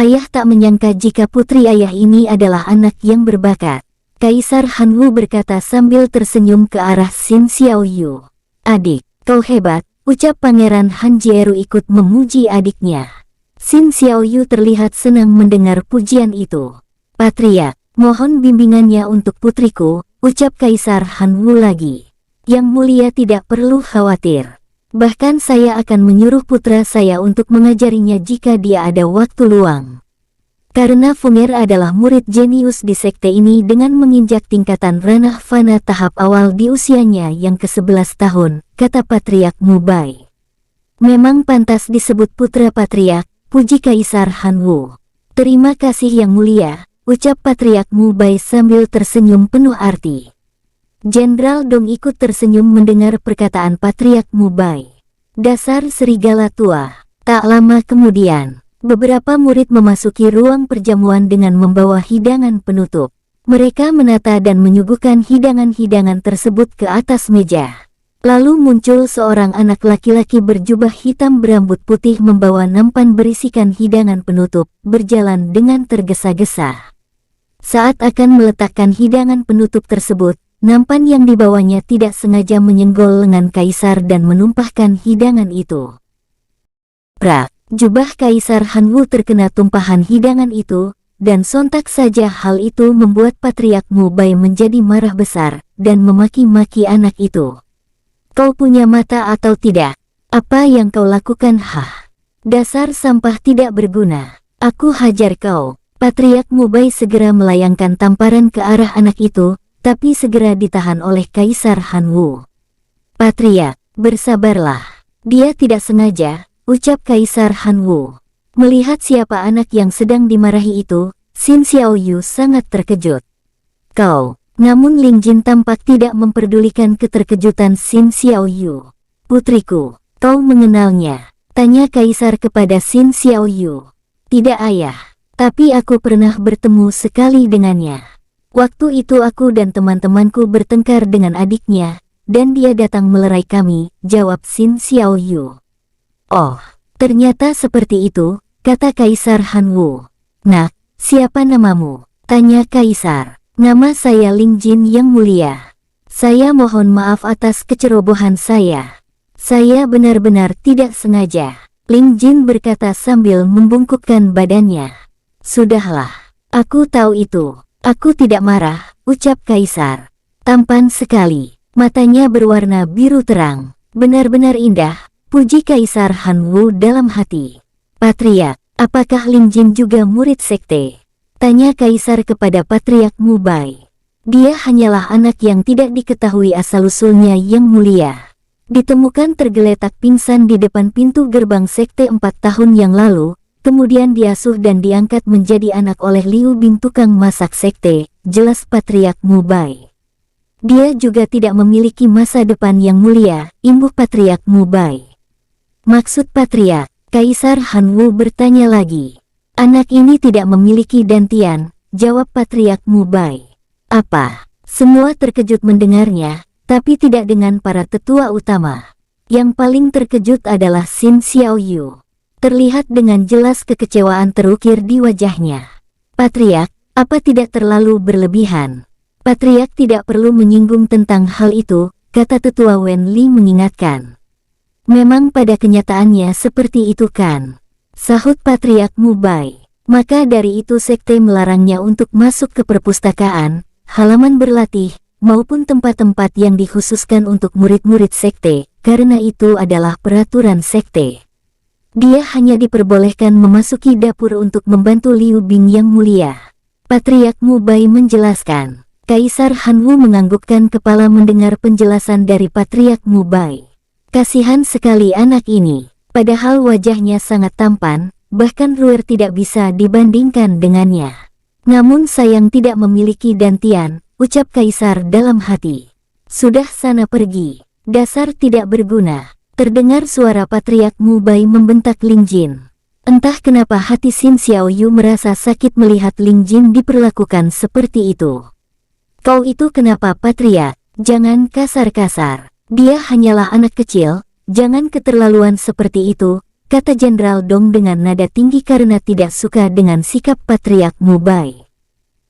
Ayah tak menyangka jika putri ayah ini adalah anak yang berbakat." Kaisar Han Wu berkata sambil tersenyum ke arah Xin Xiaoyu. "Adik, kau hebat," ucap Pangeran Han Jieru ikut memuji adiknya. Xin Xiaoyu terlihat senang mendengar pujian itu. "Patriark, mohon bimbingannya untuk putriku," ucap Kaisar Han Wu lagi. "Yang mulia tidak perlu khawatir. Bahkan saya akan menyuruh putra saya untuk mengajarinya jika dia ada waktu luang." Karena Funger adalah murid jenius di sekte ini dengan menginjak tingkatan ranah fana tahap awal di usianya yang ke-11 tahun, kata Patriark Mu Bai. "Memang pantas disebut putra patriark," puji Kaisar Han Wu. "Terima kasih yang mulia," ucap Patriark Mu Bai sambil tersenyum penuh arti. Jenderal Dong ikut tersenyum mendengar perkataan Patriark Mu Bai. "Dasar serigala tua." Tak lama kemudian, beberapa murid memasuki ruang perjamuan dengan membawa hidangan penutup. Mereka menata dan menyuguhkan hidangan-hidangan tersebut ke atas meja. Lalu muncul seorang anak laki-laki berjubah hitam berambut putih membawa nampan berisikan hidangan penutup, berjalan dengan tergesa-gesa. Saat akan meletakkan hidangan penutup tersebut, nampan yang dibawanya tidak sengaja menyenggol lengan kaisar dan menumpahkan hidangan itu. Prak! Jubah Kaisar Han Wu terkena tumpahan hidangan itu, dan sontak saja hal itu membuat Patriark Mu Bai menjadi marah besar, dan memaki-maki anak itu. "Kau punya mata atau tidak? Apa yang kau lakukan? Dasar sampah tidak berguna. Aku hajar kau." Patriark Mu Bai segera melayangkan tamparan ke arah anak itu, tapi segera ditahan oleh Kaisar Han Wu. "Patriark, bersabarlah. Dia tidak sengaja," ucap Kaisar Han Wu. Melihat siapa anak yang sedang dimarahi itu, Xin Xiaoyu sangat terkejut. Kau, namun Ling Jin tampak tidak memperdulikan keterkejutan Xin Xiaoyu. Putriku, kau mengenalnya? Tanya Kaisar kepada Xin Xiaoyu. Tidak ayah, tapi aku pernah bertemu sekali dengannya. Waktu itu aku dan teman-temanku bertengkar dengan adiknya, dan dia datang melerai kami, jawab Xin Xiaoyu. Oh, ternyata seperti itu, kata Kaisar Han Wu. Nak, siapa namamu? Tanya Kaisar. Nama saya Ling Jin yang mulia. Saya mohon maaf atas kecerobohan saya. Saya benar-benar tidak sengaja. Ling Jin berkata sambil membungkukkan badannya. Sudahlah, aku tahu itu. Aku tidak marah, ucap Kaisar. Tampan sekali. Matanya berwarna biru terang. Benar-benar indah, puji Kaisar Han Wu dalam hati. Patriark, apakah Ling Jin juga murid sekte? Tanya Kaisar kepada Patriark Mubai. Dia hanyalah anak yang tidak diketahui asal-usulnya yang mulia. Ditemukan tergeletak pingsan di depan pintu gerbang sekte 4 tahun yang lalu, kemudian diasuh dan diangkat menjadi anak oleh Liu Bing tukang masak sekte, jelas Patriark Mubai. Dia juga tidak memiliki masa depan yang mulia, imbuh Patriark Mubai. Maksud Patriark, Kaisar Han Wu bertanya lagi. Anak ini tidak memiliki dantian, jawab Patriark Mubai. Apa? Semua terkejut mendengarnya, tapi tidak dengan para tetua utama. Yang paling terkejut adalah Xin Xiaoyu. Terlihat dengan jelas kekecewaan terukir di wajahnya. Patriark, apa tidak terlalu berlebihan? Patriark tidak perlu menyinggung tentang hal itu, kata tetua Wen Li mengingatkan. Memang pada kenyataannya seperti itu kan? Sahut Patriark Mubai. Maka dari itu sekte melarangnya untuk masuk ke perpustakaan, halaman berlatih, maupun tempat-tempat yang dikhususkan untuk murid-murid sekte, karena itu adalah peraturan sekte. Dia hanya diperbolehkan memasuki dapur untuk membantu Liu Bing yang mulia. Patriark Mubai menjelaskan. Kaisar Han Wu menganggukkan kepala mendengar penjelasan dari Patriark Mubai. Kasihan sekali anak ini, padahal wajahnya sangat tampan, bahkan Ruer tidak bisa dibandingkan dengannya. Namun sayang tidak memiliki dantian, ucap Kaisar dalam hati. Sudah sana pergi, dasar tidak berguna. Terdengar suara Patriark Mubai membentak Ling Jin. Entah kenapa hati Xin Xiaoyu merasa sakit melihat Ling Jin diperlakukan seperti itu. Kau itu kenapa Patriark? Jangan kasar-kasar. Dia hanyalah anak kecil, jangan keterlaluan seperti itu, kata Jenderal Dong dengan nada tinggi karena tidak suka dengan sikap Patriark Mubai.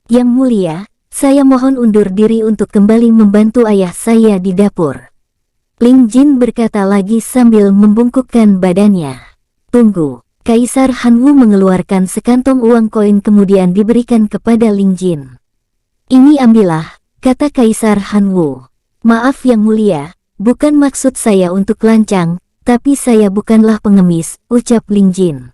Yang mulia, saya mohon undur diri untuk kembali membantu ayah saya di dapur. Ling Jin berkata lagi sambil membungkukkan badannya. Tunggu, Kaisar Han Wu mengeluarkan sekantong uang koin kemudian diberikan kepada Ling Jin. Ini ambillah, kata Kaisar Han Wu. Maaf yang mulia, bukan maksud saya untuk lancang, tapi saya bukanlah pengemis, ucap Ling Jin.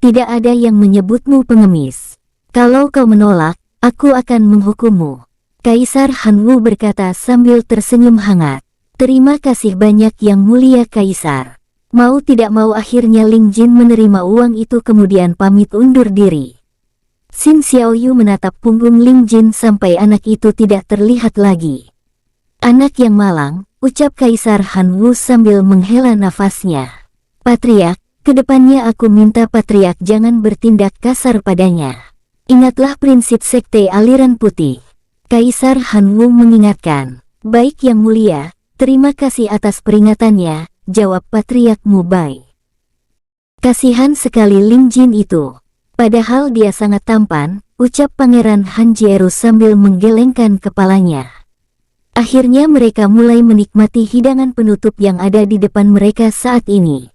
Tidak ada yang menyebutmu pengemis. Kalau kau menolak, aku akan menghukummu. Kaisar Han Wu berkata sambil tersenyum hangat. Terima kasih banyak yang mulia Kaisar. Mau tidak mau akhirnya Ling Jin menerima uang itu kemudian pamit undur diri. Xin Xiaoyu menatap punggung Ling Jin sampai anak itu tidak terlihat lagi. Anak yang malang, ucap Kaisar Han Wu sambil menghela nafasnya. Patriark, kedepannya aku minta Patriark jangan bertindak kasar padanya. Ingatlah prinsip sekte aliran putih. Kaisar Han Wu mengingatkan. Baik yang mulia, terima kasih atas peringatannya, jawab Patriark Mubai. Kasihan sekali Ling Jin itu. Padahal dia sangat tampan, ucap Pangeran Han Jieru sambil menggelengkan kepalanya. Akhirnya mereka mulai menikmati hidangan penutup yang ada di depan mereka saat ini.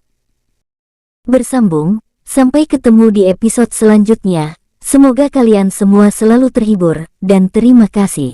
Bersambung, sampai ketemu di episode selanjutnya. Semoga kalian semua selalu terhibur, dan terima kasih.